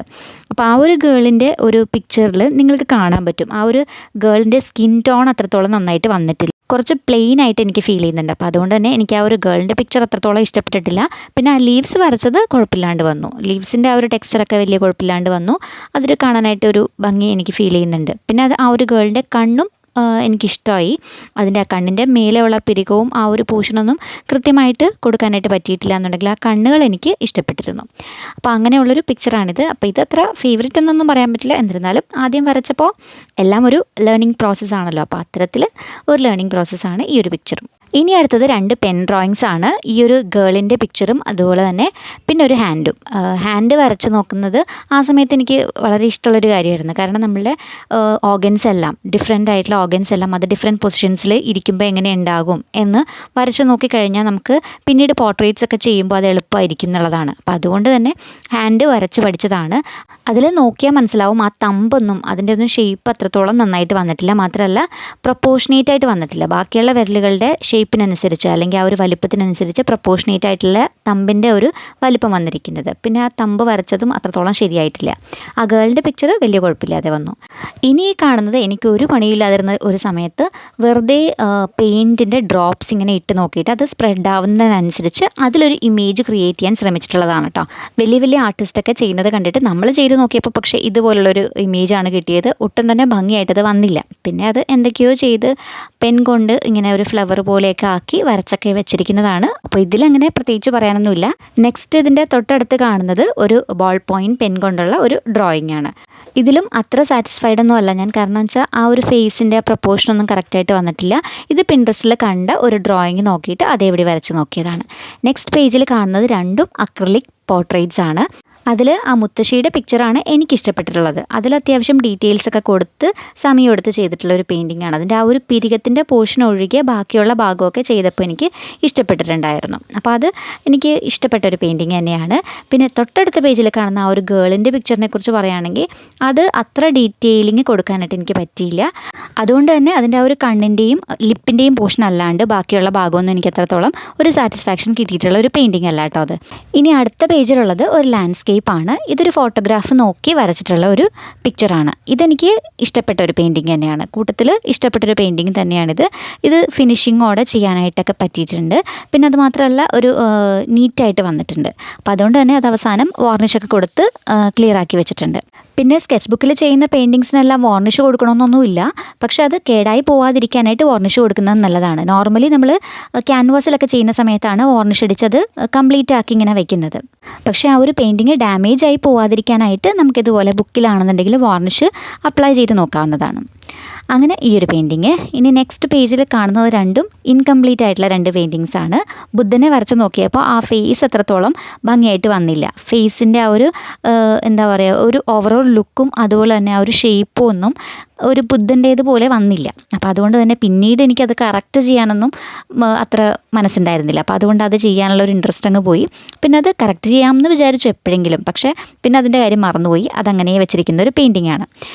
S1: അപ്പോൾ ആ ഒരു ഗേളിൻ്റെ ഒരു പിക്ചറിൽ നിങ്ങൾക്ക് കാണാൻ പറ്റും ആ ഒരു ഗേളിൻ്റെ സ്കിൻ ടോൺ അത്രത്തോളം നന്നായിട്ട് വന്നിട്ടില്ല. കുറച്ച് പ്ലെയിൻ ആയിട്ട് എനിക്ക് ഫീൽ ചെയ്യുന്നുണ്ട്. അപ്പോൾ അതുകൊണ്ട് തന്നെ എനിക്ക് ആ ഒരു ഗേളിൻ്റെ പിക്ചർ അത്രത്തോളം ഇഷ്ടപ്പെട്ടിട്ടില്ല. പിന്നെ ആ ലീവ്സ് വരച്ചത് കുഴപ്പമില്ലാണ്ട് വന്നു. ലീവ്സിൻ്റെ ആ ഒരു ടെക്സ്ചറൊക്കെ വലിയ കുഴപ്പമില്ലാണ്ട് വന്നു. അതിൽ കാണാനായിട്ട് ഒരു ഭംഗി എനിക്ക് ഫീൽ ചെയ്യുന്നുണ്ട്. പിന്നെ അത് ആ ഒരു ഗേളിൻ്റെ കണ്ണും എനിക്കിഷ്ടമായി. അതിൻ്റെ ആ കണ്ണിൻ്റെ മേലെയുള്ള പിരികവും ആ ഒരു പോർഷനൊന്നും കൃത്യമായിട്ട് കൊടുക്കാനായിട്ട് പറ്റിയിട്ടില്ല എന്നുണ്ടെങ്കിൽ ആ കണ്ണുകൾ എനിക്ക് ഇഷ്ടപ്പെട്ടിരുന്നു. അപ്പോൾ അങ്ങനെയുള്ളൊരു പിക്ചറാണിത്. അപ്പോൾ ഇതത്ര ഫേവറേറ്റ് എന്നൊന്നും പറയാൻ പറ്റില്ല. എന്നിരുന്നാലും ആദ്യം വരച്ചപ്പോൾ എല്ലാം ഒരു ലേണിംഗ് പ്രോസസ്സാണല്ലോ. അപ്പോൾ അത്തരത്തിൽ ഒരു ലേണിംഗ് പ്രോസസ്സാണ് ഈ ഒരു പിക്ചറും. ഇനി അടുത്തത് 2 പെൻ ഡ്രോയിങ്സ് ആണ്. ഈ ഒരു ഗേളിൻ്റെ പിക്ചറും അതുപോലെ തന്നെ പിന്നെ ഒരു ഹാൻഡും. ഹാൻഡ് വരച്ച് നോക്കുന്നത് ആ സമയത്ത് എനിക്ക് വളരെ ഇഷ്ടമുള്ളൊരു കാര്യമായിരുന്നു. കാരണം നമ്മളുടെ ഓർഗൻസ് എല്ലാം ഡിഫറെൻ്റ് ആയിട്ടുള്ള ഓർഗൻസ് എല്ലാം അത് ഡിഫറെൻറ്റ് പൊസിഷൻസിൽ ഇരിക്കുമ്പോൾ എങ്ങനെ ഉണ്ടാകും എന്ന് വരച്ച് നോക്കിക്കഴിഞ്ഞാൽ നമുക്ക് പിന്നീട് പോർട്രേറ്റ്സ് ഒക്കെ ചെയ്യുമ്പോൾ അത് എളുപ്പമായിരിക്കും എന്നുള്ളതാണ്. അപ്പോൾ അതുകൊണ്ട് തന്നെ ഹാൻഡ് വരച്ച് പഠിച്ചതാണ്. അതിൽ നോക്കിയാൽ മനസ്സിലാവും ആ തമ്പൊന്നും അതിൻ്റെ ഒന്നും ഷേപ്പ് അത്രത്തോളം നന്നായിട്ട് വന്നിട്ടില്ല. മാത്രമല്ല പ്രൊപ്പോർഷനേറ്റ് ആയിട്ട് വന്നിട്ടില്ല. ബാക്കിയുള്ള വിരലുകളുടെ ഷേപ്പിനനുസരിച്ച് അല്ലെങ്കിൽ ആ ഒരു വലിപ്പത്തിനനുസരിച്ച് പ്രൊപ്പോർഷനേറ്റ് ആയിട്ടുള്ള തമ്പിൻ്റെ ഒരു വലിപ്പം വന്നിരിക്കുന്നത്. പിന്നെ ആ തമ്പ് വരച്ചതും അത്രത്തോളം ശരിയായിട്ടില്ല. ആ ഗേളിൻ്റെ പിക്ചർ വലിയ കുഴപ്പമില്ലാതെ വന്നു. ഇനി കാണുന്നത് എനിക്ക് ഒരു പണിയില്ലാതിരുന്ന ഒരു സമയത്ത് വെറുതെ പെയിൻറ്റിൻ്റെ ഡ്രോപ്സ് ഇങ്ങനെ ഇട്ട് നോക്കിയിട്ട് അത് സ്പ്രെഡ് ആവുന്നതിനനുസരിച്ച് അതിലൊരു ഇമേജ് ക്രിയേറ്റ് ചെയ്യാൻ ശ്രമിച്ചിട്ടുള്ളതാണ് കേട്ടോ. വലിയ വലിയ ആർട്ടിസ്റ്റൊക്കെ ചെയ്യുന്നത് കണ്ടിട്ട് നമ്മൾ ചെയ്ത് നോക്കിയപ്പോൾ പക്ഷേ ഇതുപോലുള്ളൊരു ഇമേജാണ് കിട്ടിയത്. ഒട്ടും തന്നെ ഭംഗിയായിട്ടത് വന്നില്ല. പിന്നെ അത് എന്തൊക്കെയോ ചെയ്ത് പെൻ കൊണ്ട് ഇങ്ങനെ ഒരു ഫ്ലവർ പോലെയൊക്കെ ആക്കി വരച്ചൊക്കെ വെച്ചിരിക്കുന്നതാണ്. അപ്പോൾ ഇതിലങ്ങനെ പ്രത്യേകിച്ച് പറയാനൊന്നുമില്ല. നെക്സ്റ്റ് ഇതിൻ്റെ തൊട്ടടുത്ത് കാണുന്നത് ഒരു ബോൾ പോയിൻറ്റ് പെൻ കൊണ്ടുള്ള ഒരു ഡ്രോയിങ് ആണ്. ഇതിലും അത്ര സാറ്റിസ്ഫൈഡ് ഒന്നും അല്ല ഞാൻ. കാരണം വെച്ചാൽ ആ ഒരു ഫേസിൻ്റെ പ്രൊപ്പോർഷനൊന്നും കറക്റ്റായിട്ട് വന്നിട്ടില്ല. ഇത് പിൻട്രസ്റ്റിൽ കണ്ട ഒരു ഡ്രോയിങ് നോക്കിയിട്ട് അതേപടി വരച്ച് നോക്കിയതാണ്. നെക്സ്റ്റ് പേജിൽ കാണുന്നത് 2 അക്രിലിക് പോർട്രേറ്റ്സ് ആണ്. അതിൽ ആ മുത്തശ്ശിയുടെ പിക്ചറാണ് എനിക്കിഷ്ടപ്പെട്ടിട്ടുള്ളത്. അതിൽ അത്യാവശ്യം ഡീറ്റെയിൽസൊക്കെ കൊടുത്ത് സമയമെടുത്ത് ചെയ്തിട്ടുള്ള ഒരു പെയിൻറ്റിംഗ് ആണ്. അതിൻ്റെ ആ ഒരു പിരികത്തിൻ്റെ പോർഷൻ ഒഴികെ ബാക്കിയുള്ള ഭാഗമൊക്കെ ചെയ്തപ്പോൾ എനിക്ക് ഇഷ്ടപ്പെട്ടിട്ടുണ്ടായിരുന്നു. അപ്പോൾ അത് എനിക്ക് ഇഷ്ടപ്പെട്ട ഒരു പെയിൻറ്റിംഗ് തന്നെയാണ്. പിന്നെ തൊട്ടടുത്ത പേജിൽ കാണുന്ന ആ ഒരു ഗേളിൻ്റെ പിക്ചറിനെ കുറിച്ച് പറയുകയാണെങ്കിൽ അത് അത്ര ഡീറ്റെയിലിങ് കൊടുക്കാനായിട്ട് എനിക്ക് പറ്റിയില്ല. അതുകൊണ്ട് തന്നെ അതിൻ്റെ ആ ഒരു കണ്ണിൻ്റെയും ലിപ്പിൻ്റെയും പോർഷൻ അല്ലാണ്ട് ബാക്കിയുള്ള ഭാഗമൊന്നും എനിക്ക് അത്രത്തോളം ഒരു സാറ്റിസ്ഫാക്ഷൻ കിട്ടിയിട്ടുള്ള ഒരു പെയിൻറ്റിംഗ് അല്ല കേട്ടോ അത്. ഇനി അടുത്ത പേജിലുള്ളത് ഒരു ലാൻഡ്സ്കേപ്പ് ലാൻഡ്സ്കേപ്പാണ്. ഇതൊരു ഫോട്ടോഗ്രാഫ് നോക്കി വരച്ചിട്ടുള്ള ഒരു പിക്ചറാണ്. ഇതെനിക്ക് ഇഷ്ടപ്പെട്ട ഒരു പെയിൻറ്റിങ് തന്നെയാണ്, കൂട്ടത്തിൽ ഇഷ്ടപ്പെട്ടൊരു പെയിൻറ്റിങ് തന്നെയാണിത്. ഇത് ഫിനിഷിങ്ങോടെ ചെയ്യാനായിട്ടൊക്കെ പറ്റിയിട്ടുണ്ട്. പിന്നെ അത് മാത്രമല്ല ഒരു നീറ്റായിട്ട് വന്നിട്ടുണ്ട്. അപ്പോൾ അതുകൊണ്ട് തന്നെ അത് അവസാനം വാർണിഷൊക്കെ കൊടുത്ത് ക്ലിയർ ആക്കി വെച്ചിട്ടുണ്ട്. പിന്നെ സ്കെച്ച് ബുക്കിൽ ചെയ്യുന്ന പെയിൻറ്റിങ്സിനെല്ലാം വാർണിഷ് കൊടുക്കണമെന്നൊന്നുമില്ല, പക്ഷേ അത് കേടായി പോവാതിരിക്കാനായിട്ട് വാർണിഷ് കൊടുക്കുന്നത് നല്ലതാണ്. നോർമലി നമ്മൾ ക്യാൻവാസിലൊക്കെ ചെയ്യുന്ന സമയത്താണ് വാർണിഷ് അടിച്ചത് കംപ്ലീറ്റ് ആക്കി ഇങ്ങനെ വെക്കുന്നത്. പക്ഷേ ആ ഒരു പെയിൻറ്റിങ് ഡാമേജ് ആയി പോവാതിരിക്കാനായിട്ട് നമുക്കിതുപോലെ ബുക്കിലാണെന്നുണ്ടെങ്കിൽ വാർണിഷ് അപ്ലൈ ചെയ്ത് നോക്കാവുന്നതാണ്. അങ്ങനെ ഈ ഒരു പെയിൻറ്റിങ്. ഇനി നെക്സ്റ്റ് പേജിൽ കാണുന്നത് രണ്ടും ഇൻകംപ്ലീറ്റ് ആയിട്ടുള്ള 2 പെയിൻറ്റിങ്സ് ആണ്. ബുദ്ധനെ വരച്ച് നോക്കിയപ്പോൾ ആ ഫേസ് അത്രത്തോളം ഭംഗിയായിട്ട് വന്നില്ല. ഫേസിൻ്റെ ആ ഒരു എന്താ പറയുക, ഒരു ഓവറോൾ ലുക്കും അതുപോലെ തന്നെ ആ ഒരു ഷേപ്പും ഒന്നും ഒരു ബുദ്ധൻ്റേതുപോലെ വന്നില്ല. അപ്പോൾ അതുകൊണ്ട് തന്നെ പിന്നീട് എനിക്കത് കറക്റ്റ് ചെയ്യാനൊന്നും അത്ര മനസ്സുണ്ടായിരുന്നില്ല. അപ്പോൾ അതുകൊണ്ട് അത് ചെയ്യാനുള്ള ഒരു ഇൻട്രസ്റ്റ് അങ്ങ് പോയി. പിന്നെ അത് കറക്റ്റ് ചെയ്യാമെന്ന് വിചാരിച്ചു എപ്പോഴെങ്കിലും, പക്ഷേ പിന്നെ അതിൻ്റെ കാര്യം മറന്നുപോയി. അതങ്ങനെ വെച്ചിരിക്കുന്ന ഒരു പെയിൻറ്റിംഗ് ആണ്.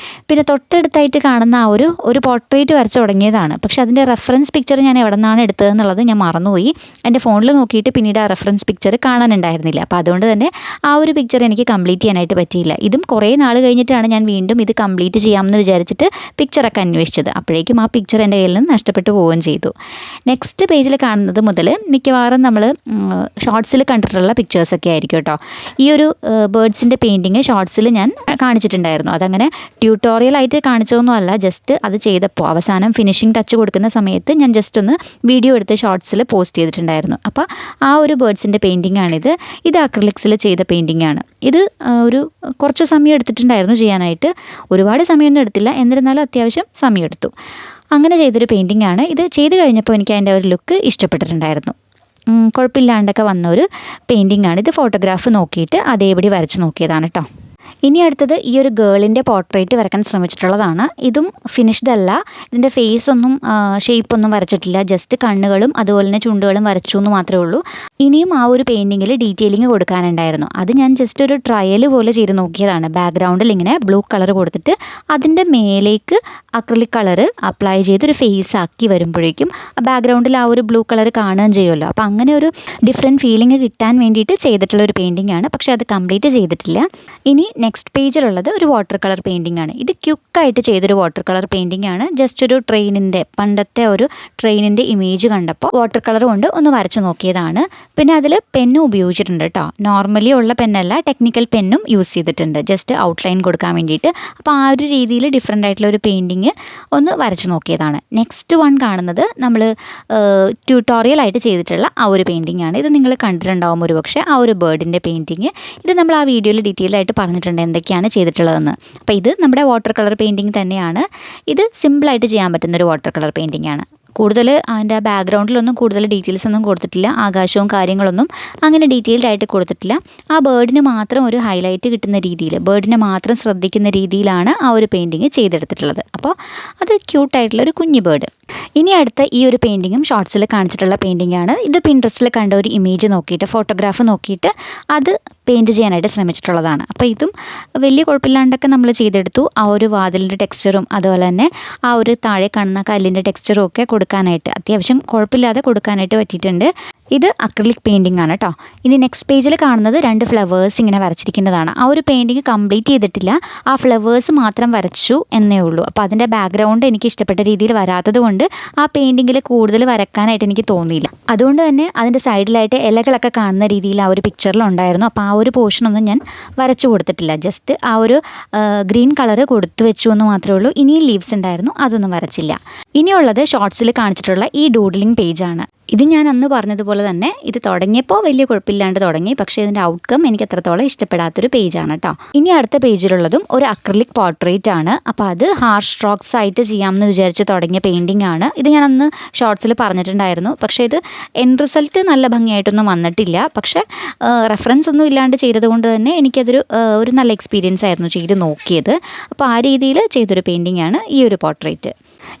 S1: പിന്നെ തൊട്ടടുത്തായിട്ട് കാണുന്ന ആ ഒരു പോർട്രേറ്റ് വരച്ച് തുടങ്ങിയതാണ്. പക്ഷേ അതിൻ്റെ റെഫറൻസ് പിക്ചർ ഞാൻ എവിടെ നിന്നാണ് എടുത്തതെന്നുള്ളത് ഞാൻ മറന്നുപോയി. എൻ്റെ ഫോണിൽ നോക്കിയിട്ട് പിന്നീട് ആ റെഫറൻസ് പിക്ചർ കാണാനുണ്ടായിരുന്നില്ല. അപ്പോൾ അതുകൊണ്ട് തന്നെ ആ ഒരു പിക്ചർ എനിക്ക് കംപ്ലീറ്റ് ചെയ്യാനായിട്ട് പറ്റിയില്ല. ഇതും കുറേ നാൾ കഴിഞ്ഞിട്ടാണ് ഞാൻ വീണ്ടും ഇത് കംപ്ലീറ്റ് ചെയ്യാമെന്ന് വിചാരിച്ചിട്ട് പിക്ചറൊക്കെ അന്വേഷിച്ചത്. അപ്പോഴേക്കും ആ പിക്ചർ എൻ്റെ കയ്യിൽ നിന്ന് നഷ്ടപ്പെട്ടു പോവുകയും ചെയ്തു. നെക്സ്റ്റ് പേജിൽ കാണുന്നത് മുതൽ മിക്കവാറും നമ്മൾ ഷോർട്സിൽ കണ്ടിട്ടുള്ള പിക്ചേഴ്സൊക്കെ ആയിരിക്കും കേട്ടോ. ഈ ഒരു ബേർഡ്സിൻ്റെ പെയിൻറ്റിങ് ഷോർട്സിൽ ഞാൻ കാണിച്ചിട്ടുണ്ടായിരുന്നു. അതങ്ങനെ ട്യൂട്ടോറിയലായിട്ട് കാണിച്ചതൊന്നും അല്ല, ജസ്റ്റ് അത് ചെയ്തപ്പോൾ അവസാനം ഫിനിഷിംഗ് ടച്ച് കൊടുക്കുന്ന സമയത്ത് ഞാൻ ജസ്റ്റ് ഒന്ന് വീഡിയോ എടുത്ത് ഷോർട്സിൽ പോസ്റ്റ് ചെയ്തിട്ടുണ്ടായിരുന്നു. അപ്പോൾ ആ ഒരു ബേർഡ്സിൻ്റെ പെയിൻറ്റിംഗ് ആണിത്. ഇത് അക്രിലിക്സിൽ ചെയ്ത പെയിൻറ്റിംഗ് ആണ്. ഇത് ഒരു കുറച്ച് സമയം എടുത്തിട്ടുണ്ടായിരുന്നു ചെയ്യാനായിട്ട്. ഒരുപാട് സമയമൊന്നും എടുത്തില്ല, എന്നിരുന്നാലും അത്യാവശ്യം സമയമെടുത്തു. അങ്ങനെ ചെയ്തൊരു പെയിൻറ്റിംഗ് ആണ്. ഇത് ചെയ്ത് കഴിഞ്ഞപ്പോൾ എനിക്ക് അതിൻ്റെ ഒരു ലുക്ക് ഇഷ്ടപ്പെട്ടിട്ടുണ്ടായിരുന്നു. കുഴപ്പമില്ലാണ്ടൊക്കെ വന്ന ഒരു പെയിൻറ്റിംഗ് ആണ്. ഇത് ഫോട്ടോഗ്രാഫ് നോക്കിയിട്ട് അതേപടി വരച്ച് നോക്കിയതാണ് കേട്ടോ. ഇനി അടുത്തത് ഈ ഒരു ഗേളിൻ്റെ പോർട്രേറ്റ് വരയ്ക്കാൻ ശ്രമിച്ചിട്ടുള്ളതാണ്. ഇതും ഫിനിഷ്ഡ് അല്ല. ഇതിൻ്റെ ഫേസൊന്നും ഷേപ്പൊന്നും വരച്ചിട്ടില്ല, ജസ്റ്റ് കണ്ണുകളും അതുപോലെ തന്നെ ചുണ്ടുകളും വരച്ചു എന്ന് മാത്രമേ ഉള്ളൂ. ഇനിയും ആ ഒരു പെയിൻറ്റിങ്ങിൽ ഡീറ്റെയിലിംഗ് കൊടുക്കാനുണ്ടായിരുന്നു. അത് ഞാൻ ജസ്റ്റ് ഒരു ട്രയൽ പോലെ ചെയ്ത് നോക്കിയതാണ്. ബാക്ക്ഗ്രൗണ്ടിൽ ഇങ്ങനെ ബ്ലൂ കളർ കൊടുത്തിട്ട് അതിൻ്റെ മേലേക്ക് അക്രിലിക് കളർ അപ്ലൈ ചെയ്തൊരു ഫേസ് ആക്കി വരുമ്പോഴേക്കും ആ ബാക്ക്ഗ്രൗണ്ടിൽ ആ ഒരു ബ്ലൂ കളർ കാണുകയും ചെയ്യുമല്ലോ. അപ്പോൾ അങ്ങനെ ഒരു ഡിഫറെൻറ്റ് ഫീലിംഗ് കിട്ടാൻ വേണ്ടിയിട്ട് ചെയ്തിട്ടുള്ള ഒരു പെയിൻറ്റിംഗ് ആണ്. പക്ഷേ അത് കംപ്ലീറ്റ് ചെയ്തിട്ടില്ല. ഇനി നെക്സ്റ്റ് പേജിലുള്ളത് ഒരു വാട്ടർ കളർ പെയിൻറ്റിംഗ് ആണ്. ഇത് ക്യുക്കായിട്ട് ചെയ്തൊരു വാട്ടർ കളർ പെയിൻറ്റിംഗ് ആണ്. ജസ്റ്റ് ഒരു ട്രെയിനിൻ്റെ, പണ്ടത്തെ ഒരു ട്രെയിനിൻ്റെ ഇമേജ് കണ്ടപ്പോൾ വാട്ടർ കളർ കൊണ്ട് ഒന്ന് വരച്ച് നോക്കിയതാണ്. പിന്നെ അതിൽ പെന്നും ഉപയോഗിച്ചിട്ടുണ്ട് കേട്ടോ. നോർമലി ഉള്ള പെന്നല്ല, ടെക്നിക്കൽ പെന്നും യൂസ് ചെയ്തിട്ടുണ്ട്, ജസ്റ്റ് ഔട്ട്ലൈൻ കൊടുക്കാൻ വേണ്ടിയിട്ട്. അപ്പോൾ ആ ഒരു രീതിയിൽ ഡിഫറെൻ്റ് ആയിട്ടുള്ള ഒരു പെയിൻറ്റിങ് ഒന്ന് വരച്ച് നോക്കിയതാണ്. നെക്സ്റ്റ് വൺ കാണുന്നത് നമ്മൾ ട്യൂട്ടോറിയലായിട്ട് ചെയ്തിട്ടുള്ള ആ ഒരു പെയിൻറ്റിംഗ് ആണ്. ഇത് നിങ്ങൾ കണ്ടിട്ടുണ്ടാവും ഒരുപക്ഷെ, ആ ഒരു ബേർഡിൻ്റെ പെയിൻറ്റിങ്. ഇത് നമ്മൾ ആ വീഡിയോയിൽ ഡീറ്റെയിൽ ആയിട്ട് പറഞ്ഞിട്ടുണ്ട് എന്തൊക്കെയാണ് ചെയ്തിട്ടുള്ളതെന്ന്. അപ്പോൾ ഇത് നമ്മുടെ വാട്ടർ കളർ പെയിൻറ്റിങ് തന്നെയാണ്. ഇത് സിമ്പിളായിട്ട് ചെയ്യാൻ പറ്റുന്നൊരു വാട്ടർ കളർ പെയിൻറ്റിംഗ് ആണ്. കൂടുതൽ അതിൻ്റെ ബാക്ക്ഗ്രൗണ്ടിലൊന്നും കൂടുതൽ ഡീറ്റെയിൽസ് ഒന്നും കൊടുത്തിട്ടില്ല, ആകാശവും കാര്യങ്ങളൊന്നും അങ്ങനെ ഡീറ്റെയിൽഡ് ആയിട്ട് കൊടുത്തിട്ടില്ല. ആ ബേർഡിന് മാത്രം ഒരു ഹൈലൈറ്റ് കിട്ടുന്ന രീതിയിൽ, ബേർഡിനെ മാത്രം ശ്രദ്ധിക്കുന്ന രീതിയിലാണ് ആ ഒരു പെയിൻറ്റിങ് ചെയ്തെടുത്തിട്ടുള്ളത്. അപ്പോൾ അത് ക്യൂട്ടായിട്ടുള്ളൊരു കുഞ്ഞു ബേർഡ്. ഇനി അടുത്ത ഈ ഒരു പെയിൻറ്റിങ്ങും ഷോർട്സിൽ കാണിച്ചിട്ടുള്ള പെയിൻറ്റിംഗ് ആണ്. ഇത് പിൻട്രസ്റ്റിൽ കണ്ട ഒരു ഇമേജ് നോക്കിയിട്ട്, ഫോട്ടോഗ്രാഫ് നോക്കിയിട്ട് അത് പെയിൻറ്റ് ചെയ്യാനായിട്ട് ശ്രമിച്ചിട്ടുള്ളതാണ്. അപ്പോൾ ഇതും വലിയ കുഴപ്പമില്ലാണ്ടൊക്കെ നമ്മൾ ചെയ്തെടുത്തു. ആ ഒരു വാതിലിൻ്റെ ടെക്സ്ചറും അതുപോലെ തന്നെ ആ ഒരു താഴെ കാണുന്ന കല്ലിൻ്റെ ടെക്സ്ചറും ഒക്കെ കൊടുക്കാനായിട്ട് അത്യാവശ്യം കുഴപ്പമില്ലാതെ കൊടുക്കാനായിട്ട് പറ്റിയിട്ടുണ്ട്. ഇത് അക്രിലിക് പെയിൻറ്റിംഗ് ആണ് കേട്ടോ. ഇനി നെക്സ്റ്റ് പേജിൽ കാണുന്നത് 2 ഫ്ലവേഴ്സ് ഇങ്ങനെ വരച്ചിരിക്കുന്നതാണ്. ആ ഒരു പെയിൻറ്റിങ് കംപ്ലീറ്റ് ചെയ്തിട്ടില്ല, ആ ഫ്ലവേഴ്സ് മാത്രം വരച്ചു എന്നേ ഉള്ളൂ. അപ്പോൾ അതിൻ്റെ ബാക്ക്ഗ്രൗണ്ട് എനിക്ക് ഇഷ്ടപ്പെട്ട രീതിയിൽ വരാത്തത് കൊണ്ട് ആ പെയിൻറ്റിങ്ങിൽ കൂടുതൽ വരക്കാനായിട്ട് എനിക്ക് തോന്നിയില്ല. അതുകൊണ്ട് തന്നെ അതിൻ്റെ സൈഡിലായിട്ട് ഇലകളൊക്കെ കാണുന്ന രീതിയിൽ ആ ഒരു പിക്ചറിലുണ്ടായിരുന്നു. അപ്പോൾ ആ ഒരു പോർഷനൊന്നും ഞാൻ വരച്ചു കൊടുത്തിട്ടില്ല, ജസ്റ്റ് ആ ഒരു ഗ്രീൻ കളർ കൊടുത്തു വെച്ചു എന്ന് മാത്രമേ ഉള്ളൂ. ഇനിയും ലീവ്സ് ഉണ്ടായിരുന്നു, അതൊന്നും വരച്ചില്ല. ഇനിയുള്ളത് ഷോർട്സിൽ കാണിച്ചിട്ടുള്ള ഈ ഡൂഡ്ലിംഗ് പേജാണ്. ഇത് ഞാൻ അന്ന് പറഞ്ഞതുപോലെ തന്നെ ഇത് തുടങ്ങിയപ്പോൾ വലിയ കുഴപ്പമില്ലാണ്ട് തുടങ്ങി, പക്ഷേ ഇതിൻ്റെ ഔട്ട്കം എനിക്ക് അത്രത്തോളം ഇഷ്ടപ്പെടാത്തൊരു പേജാണ് കേട്ടോ. ഇനി അടുത്ത പേജിലുള്ളതും ഒരു അക്രിലിക് പോർട്രേറ്റ് ആണ്. അപ്പോൾ അത് ഹാർഷ് സ്ട്രോക്സ് ആയിട്ട് ചെയ്യാമെന്ന് വിചാരിച്ച് തുടങ്ങിയ പെയിൻറ്റിംഗ് ആണ്. ഇത് ഞാൻ അന്ന് ഷോർട്സിൽ പറഞ്ഞിട്ടുണ്ടായിരുന്നു. പക്ഷേ ഇത് എൻഡ് റിസൾട്ട് നല്ല ഭംഗിയായിട്ടൊന്നും വന്നിട്ടില്ല. പക്ഷേ റെഫറൻസ് ഒന്നും ഇല്ലാണ്ട് ചെയ്തതുകൊണ്ട് തന്നെ എനിക്കതൊരു ഒരു നല്ല എക്സ്പീരിയൻസ് ആയിരുന്നു ചെയ്ത് നോക്കിയത്. അപ്പോൾ ആ രീതിയിൽ ചെയ്തൊരു പെയിൻറ്റിംഗ് ആണ് ഈ ഒരു പോർട്രേറ്റ്.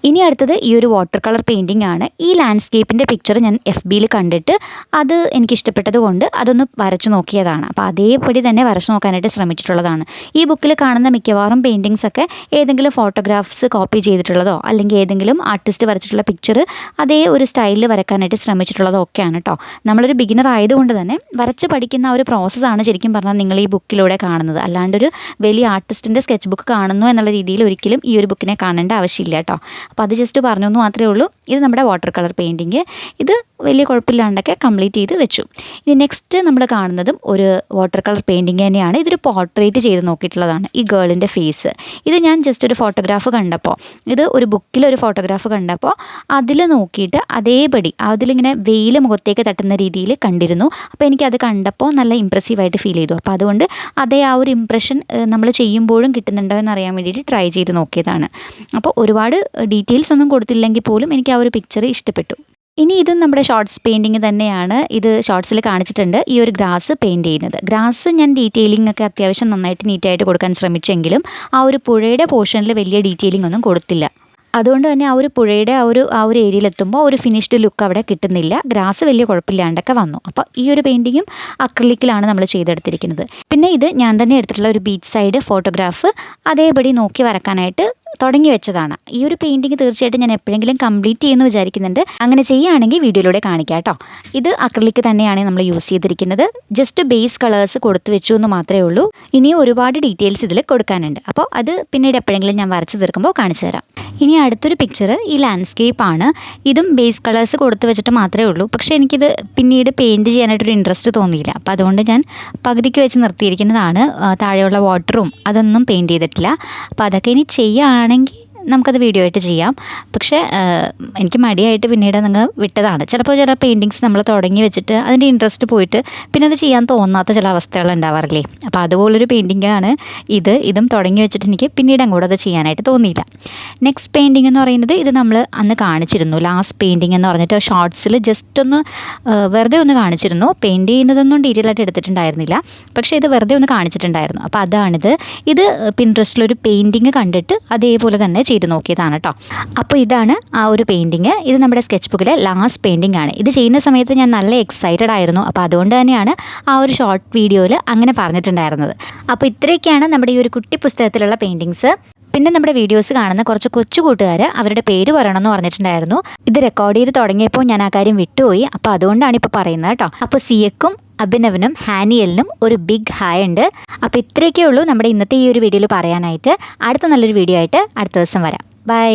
S1: ഇനി അടുത്തത് ഈ ഒരു വാട്ടർ കളർ പെയിൻറ്റിംഗ് ആണ്. ഈ ലാൻഡ്സ്കേപ്പിൻ്റെ പിക്ചർ ഞാൻ FBയിൽ കണ്ടിട്ട് അത് എനിക്കിഷ്ടപ്പെട്ടത് കൊണ്ട് അതൊന്ന് വരച്ചു നോക്കിയതാണ്. അപ്പോൾ അതേപടി തന്നെ വരച്ചു നോക്കാനായിട്ട് ശ്രമിച്ചിട്ടുള്ളതാണ്. ഈ ബുക്കിൽ കാണുന്ന മിക്കവാറും പെയിൻറ്റിങ്സൊക്കെ ഏതെങ്കിലും ഫോട്ടോഗ്രാഫ്സ് കോപ്പി ചെയ്തിട്ടുള്ളതോ അല്ലെങ്കിൽ ഏതെങ്കിലും ആർട്ടിസ്റ്റ് വരച്ചിട്ടുള്ള പിക്ചർ അതേ ഒരു സ്റ്റൈലിൽ വരക്കാനായിട്ട് ശ്രമിച്ചിട്ടുള്ളതോ ഒക്കെയാണ് കേട്ടോ. നമ്മളൊരു ബിഗിനർ ആയതുകൊണ്ട് തന്നെ വരച്ച് പഠിക്കുന്ന ആ ഒരു പ്രോസസ്സാണ് ശരിക്കും പറഞ്ഞാൽ നിങ്ങൾ ഈ ബുക്കിലൂടെ കാണുന്നത്. അല്ലാണ്ടൊരു വലിയ ആർട്ടിസ്റ്റിൻ്റെ സ്കെച്ച് ബുക്ക് കാണുന്നു എന്നുള്ള രീതിയിൽ ഒരിക്കലും ഈ ഒരു ബുക്കിനെ കാണേണ്ട ആവശ്യമില്ല കേട്ടോ. അപ്പോൾ അത് ജസ്റ്റ് പറഞ്ഞു എന്ന് മാത്രമേ ഉള്ളൂ. ഇത് നമ്മുടെ വാട്ടർ കളർ പെയിൻറ്റിങ്. ഇത് വലിയ കുഴപ്പമില്ലാണ്ടൊക്കെ കംപ്ലീറ്റ് ചെയ്ത് വെച്ചു. ഇനി നെക്സ്റ്റ് നമ്മൾ കാണുന്നതും ഒരു വാട്ടർ കളർ പെയിൻറ്റിങ് തന്നെയാണ്. ഇതൊരു പോർട്രേറ്റ് ചെയ്ത് നോക്കിയിട്ടുള്ളതാണ്. ഈ ഗേളിൻ്റെ ഫേസ് ഇത് ഞാൻ ജസ്റ്റ് ഒരു ഫോട്ടോഗ്രാഫ് കണ്ടപ്പോൾ, ഇത് ഒരു ബുക്കിലൊരു ഫോട്ടോഗ്രാഫ് കണ്ടപ്പോൾ അതിൽ നോക്കിയിട്ട് അതേപടി അതിലിങ്ങനെ വെയിൽ മുഖത്തേക്ക് തട്ടുന്ന രീതിയിൽ കണ്ടിരുന്നു. അപ്പോൾ എനിക്കത് കണ്ടപ്പോൾ നല്ല ഇമ്പ്രസീവായിട്ട് ഫീൽ ചെയ്തു. അപ്പോൾ അതുകൊണ്ട് അതേ ആ ഒരു ഇമ്പ്രഷൻ നമ്മൾ ചെയ്യുമ്പോഴും കിട്ടുന്നുണ്ടോ എന്നറിയാൻ വേണ്ടിയിട്ട് ട്രൈ ചെയ്ത് നോക്കിയതാണ്. അപ്പോൾ ഒരുപാട് ഡീറ്റെയിൽസ് ഒന്നും കൊടുത്തില്ലെങ്കിൽ പോലും എനിക്ക് ആ ഒരു പിക്ചർ ഇഷ്ടപ്പെട്ടു. ഇനി ഇതും നമ്മുടെ ഷോർട്സ് പെയിൻറ്റിങ് തന്നെയാണ്. ഇത് ഷോർട്സിൽ കാണിച്ചിട്ടുണ്ട് ഈ ഒരു ഗ്രാസ് പെയിൻറ്റ് ചെയ്യുന്നത്. ഗ്രാസ് ഞാൻ ഡീറ്റെയിലിംഗ് ഒക്കെ അത്യാവശ്യം നന്നായിട്ട് നീറ്റായിട്ട് കൊടുക്കാൻ ശ്രമിച്ചെങ്കിലും ആ ഒരു പുഴയുടെ പോർഷനിൽ വലിയ ഡീറ്റെയിലിംഗ് ഒന്നും കൊടുത്തില്ല. അതുകൊണ്ട് തന്നെ ആ ഒരു പുഴയുടെ ആ ഒരു ഏരിയയിലെത്തുമ്പോൾ ഒരു ഫിനിഷ്ഡ് ലുക്ക് അവിടെ കിട്ടുന്നില്ല. ഗ്രാസ് വലിയ കുഴപ്പമില്ലാണ്ടൊക്കെ വന്നു. അപ്പോൾ ഈ ഒരു പെയിൻറ്റിങ്ങും അക്രിലിക്കിലാണ് നമ്മൾ ചെയ്തെടുത്തിരിക്കുന്നത്. പിന്നെ ഇത് ഞാൻ തന്നെ എടുത്തിട്ടുള്ള ഒരു ബീച്ച് സൈഡ് ഫോട്ടോഗ്രാഫ് അതേപടി നോക്കി വരക്കാനായിട്ട് തുടങ്ങി വെച്ചതാണ്. ഈ ഒരു പെയിൻറ്റിങ് തീർച്ചയായിട്ടും ഞാൻ എപ്പോഴെങ്കിലും കംപ്ലീറ്റ് ചെയ്യുമെന്ന് വിചാരിക്കുന്നുണ്ട്. അങ്ങനെ ചെയ്യുകയാണെങ്കിൽ വീഡിയോയിലൂടെ കാണിക്കാം കേട്ടോ. ഇത് അക്രിലിക് തന്നെയാണ് നമ്മൾ യൂസ് ചെയ്തിരിക്കുന്നത്. ജസ്റ്റ് ബേസ് കളേഴ്സ് കൊടുത്തു വെച്ചു എന്ന് മാത്രമേ ഉള്ളൂ. ഇനിയും ഒരുപാട് ഡീറ്റെയിൽസ് ഇതിൽ കൊടുക്കാനുണ്ട്. അപ്പോൾ അത് പിന്നീട് എപ്പോഴെങ്കിലും ഞാൻ വരച്ച് തീർക്കുമ്പോൾ കാണിച്ചു തരാം. ഇനി അടുത്തൊരു പിക്ചർ ഈ ലാൻഡ്സ്കേപ്പ് ആണ്. ഇതും ബേസ് കളേഴ്സ് കൊടുത്തു വെച്ചിട്ട് മാത്രമേ ഉള്ളൂ. പക്ഷേ എനിക്കിത് പിന്നീട് പെയിൻറ്റ് ചെയ്യാനായിട്ടൊരു ഇൻട്രസ്റ്റ് തോന്നിയില്ല. അപ്പോൾ അതുകൊണ്ട് ഞാൻ പകുതിക്ക് വെച്ച് നിർത്തിയിരിക്കുന്നതാണ്. താഴെയുള്ള വാട്ടറും അതൊന്നും പെയിൻറ്റ് ചെയ്തിട്ടില്ല. അപ്പോൾ അതൊക്കെ ഇനി ചെയ്യുകയാണെങ്കിൽ നമുക്കത് വീഡിയോ ആയിട്ട് ചെയ്യാം. പക്ഷേ എനിക്ക് മടിയായിട്ട് പിന്നീട് നിങ്ങൾ വിട്ടതാണ്. ചിലപ്പോൾ ചില പെയിൻറ്റിങ്സ് നമ്മൾ തുടങ്ങി വെച്ചിട്ട് അതിൻ്റെ ഇൻട്രസ്റ്റ് പോയിട്ട് പിന്നെ അത് ചെയ്യാൻ തോന്നാത്ത ചില അവസ്ഥകൾ ഉണ്ടാവാറില്ലേ. അപ്പോൾ അതുപോലൊരു പെയിൻറ്റിങ്ങാണ് ഇതും തുടങ്ങി വെച്ചിട്ട് എനിക്ക് പിന്നീട് അങ്ങോട്ട് അത് ചെയ്യാനായിട്ട് തോന്നിയില്ല. നെക്സ്റ്റ് പെയിൻറ്റിംഗ് എന്ന് പറയുന്നത് ഇത് നമ്മൾ അന്ന് കാണിച്ചിരുന്നു. ലാസ്റ്റ് പെയിൻറ്റിംഗ് എന്ന് പറഞ്ഞിട്ട് ഷോർട്സിൽ ജസ്റ്റ് ഒന്ന് വെറുതെ ഒന്ന് കാണിച്ചിരുന്നു. പെയിൻറ്റ് ചെയ്യുന്നതൊന്നും ഡീറ്റെയിൽ ആയിട്ട് എടുത്തിട്ടുണ്ടായിരുന്നില്ല. പക്ഷേ ഇത് വെറുതെ ഒന്ന് കാണിച്ചിട്ടുണ്ടായിരുന്നു. അപ്പോൾ അതാണിത്. ഇത് പിൻട്രസ്റ്റിലൊരു പെയിൻറ്റിങ് കണ്ടിട്ട് അതേപോലെ തന്നെ ചെയ്ത് നോക്കിയതാണ് കേട്ടോ. അപ്പോൾ ഇതാണ് ആ ഒരു പെയിൻറ്റിങ്. ഇത് നമ്മുടെ സ്കെച്ച് ബുക്കിലെ ലാസ്റ്റ് പെയിൻറ്റിംഗ് ആണ്. ഇത് ചെയ്യുന്ന സമയത്ത് ഞാൻ നല്ല എക്സൈറ്റഡ് ആയിരുന്നു. അപ്പോൾ അതുകൊണ്ട് തന്നെയാണ് ആ ഒരു ഷോർട്ട് വീഡിയോയിൽ അങ്ങനെ പറഞ്ഞിട്ടുണ്ടായിരുന്നത്. അപ്പോൾ ഇത്രയൊക്കെയാണ് നമ്മുടെ ഈ ഒരു കുട്ടി പുസ്തകത്തിലുള്ള പെയിൻറ്റിങ്സ്. പിന്നെ നമ്മുടെ വീഡിയോസ് കാണുന്ന കുറച്ച് കൊച്ചു കൂട്ടുകാർ അവരുടെ പേര് പറയണമെന്ന് പറഞ്ഞിട്ടുണ്ടായിരുന്നു. ഇത് റെക്കോർഡ് ചെയ്ത് തുടങ്ങിയപ്പോൾ ഞാൻ ആ കാര്യം വിട്ടുപോയി. അപ്പോൾ അതുകൊണ്ടാണ് ഇപ്പോൾ പറയുന്നത് കേട്ടോ. അപ്പോൾ സിയക്കും അഭിനവനും ഹാനിയലിനും ഒരു ബിഗ് ഹായ് ഉണ്ട്. അപ്പോൾ ഇത്രയൊക്കെ ഉള്ളൂ നമ്മുടെ ഇന്നത്തെ ഈ ഒരു വീഡിയോയിൽ പറയാനായിട്ട്. അടുത്ത നല്ലൊരു വീഡിയോ ആയിട്ട് അടുത്ത ദിവസം വരാം. ബൈ.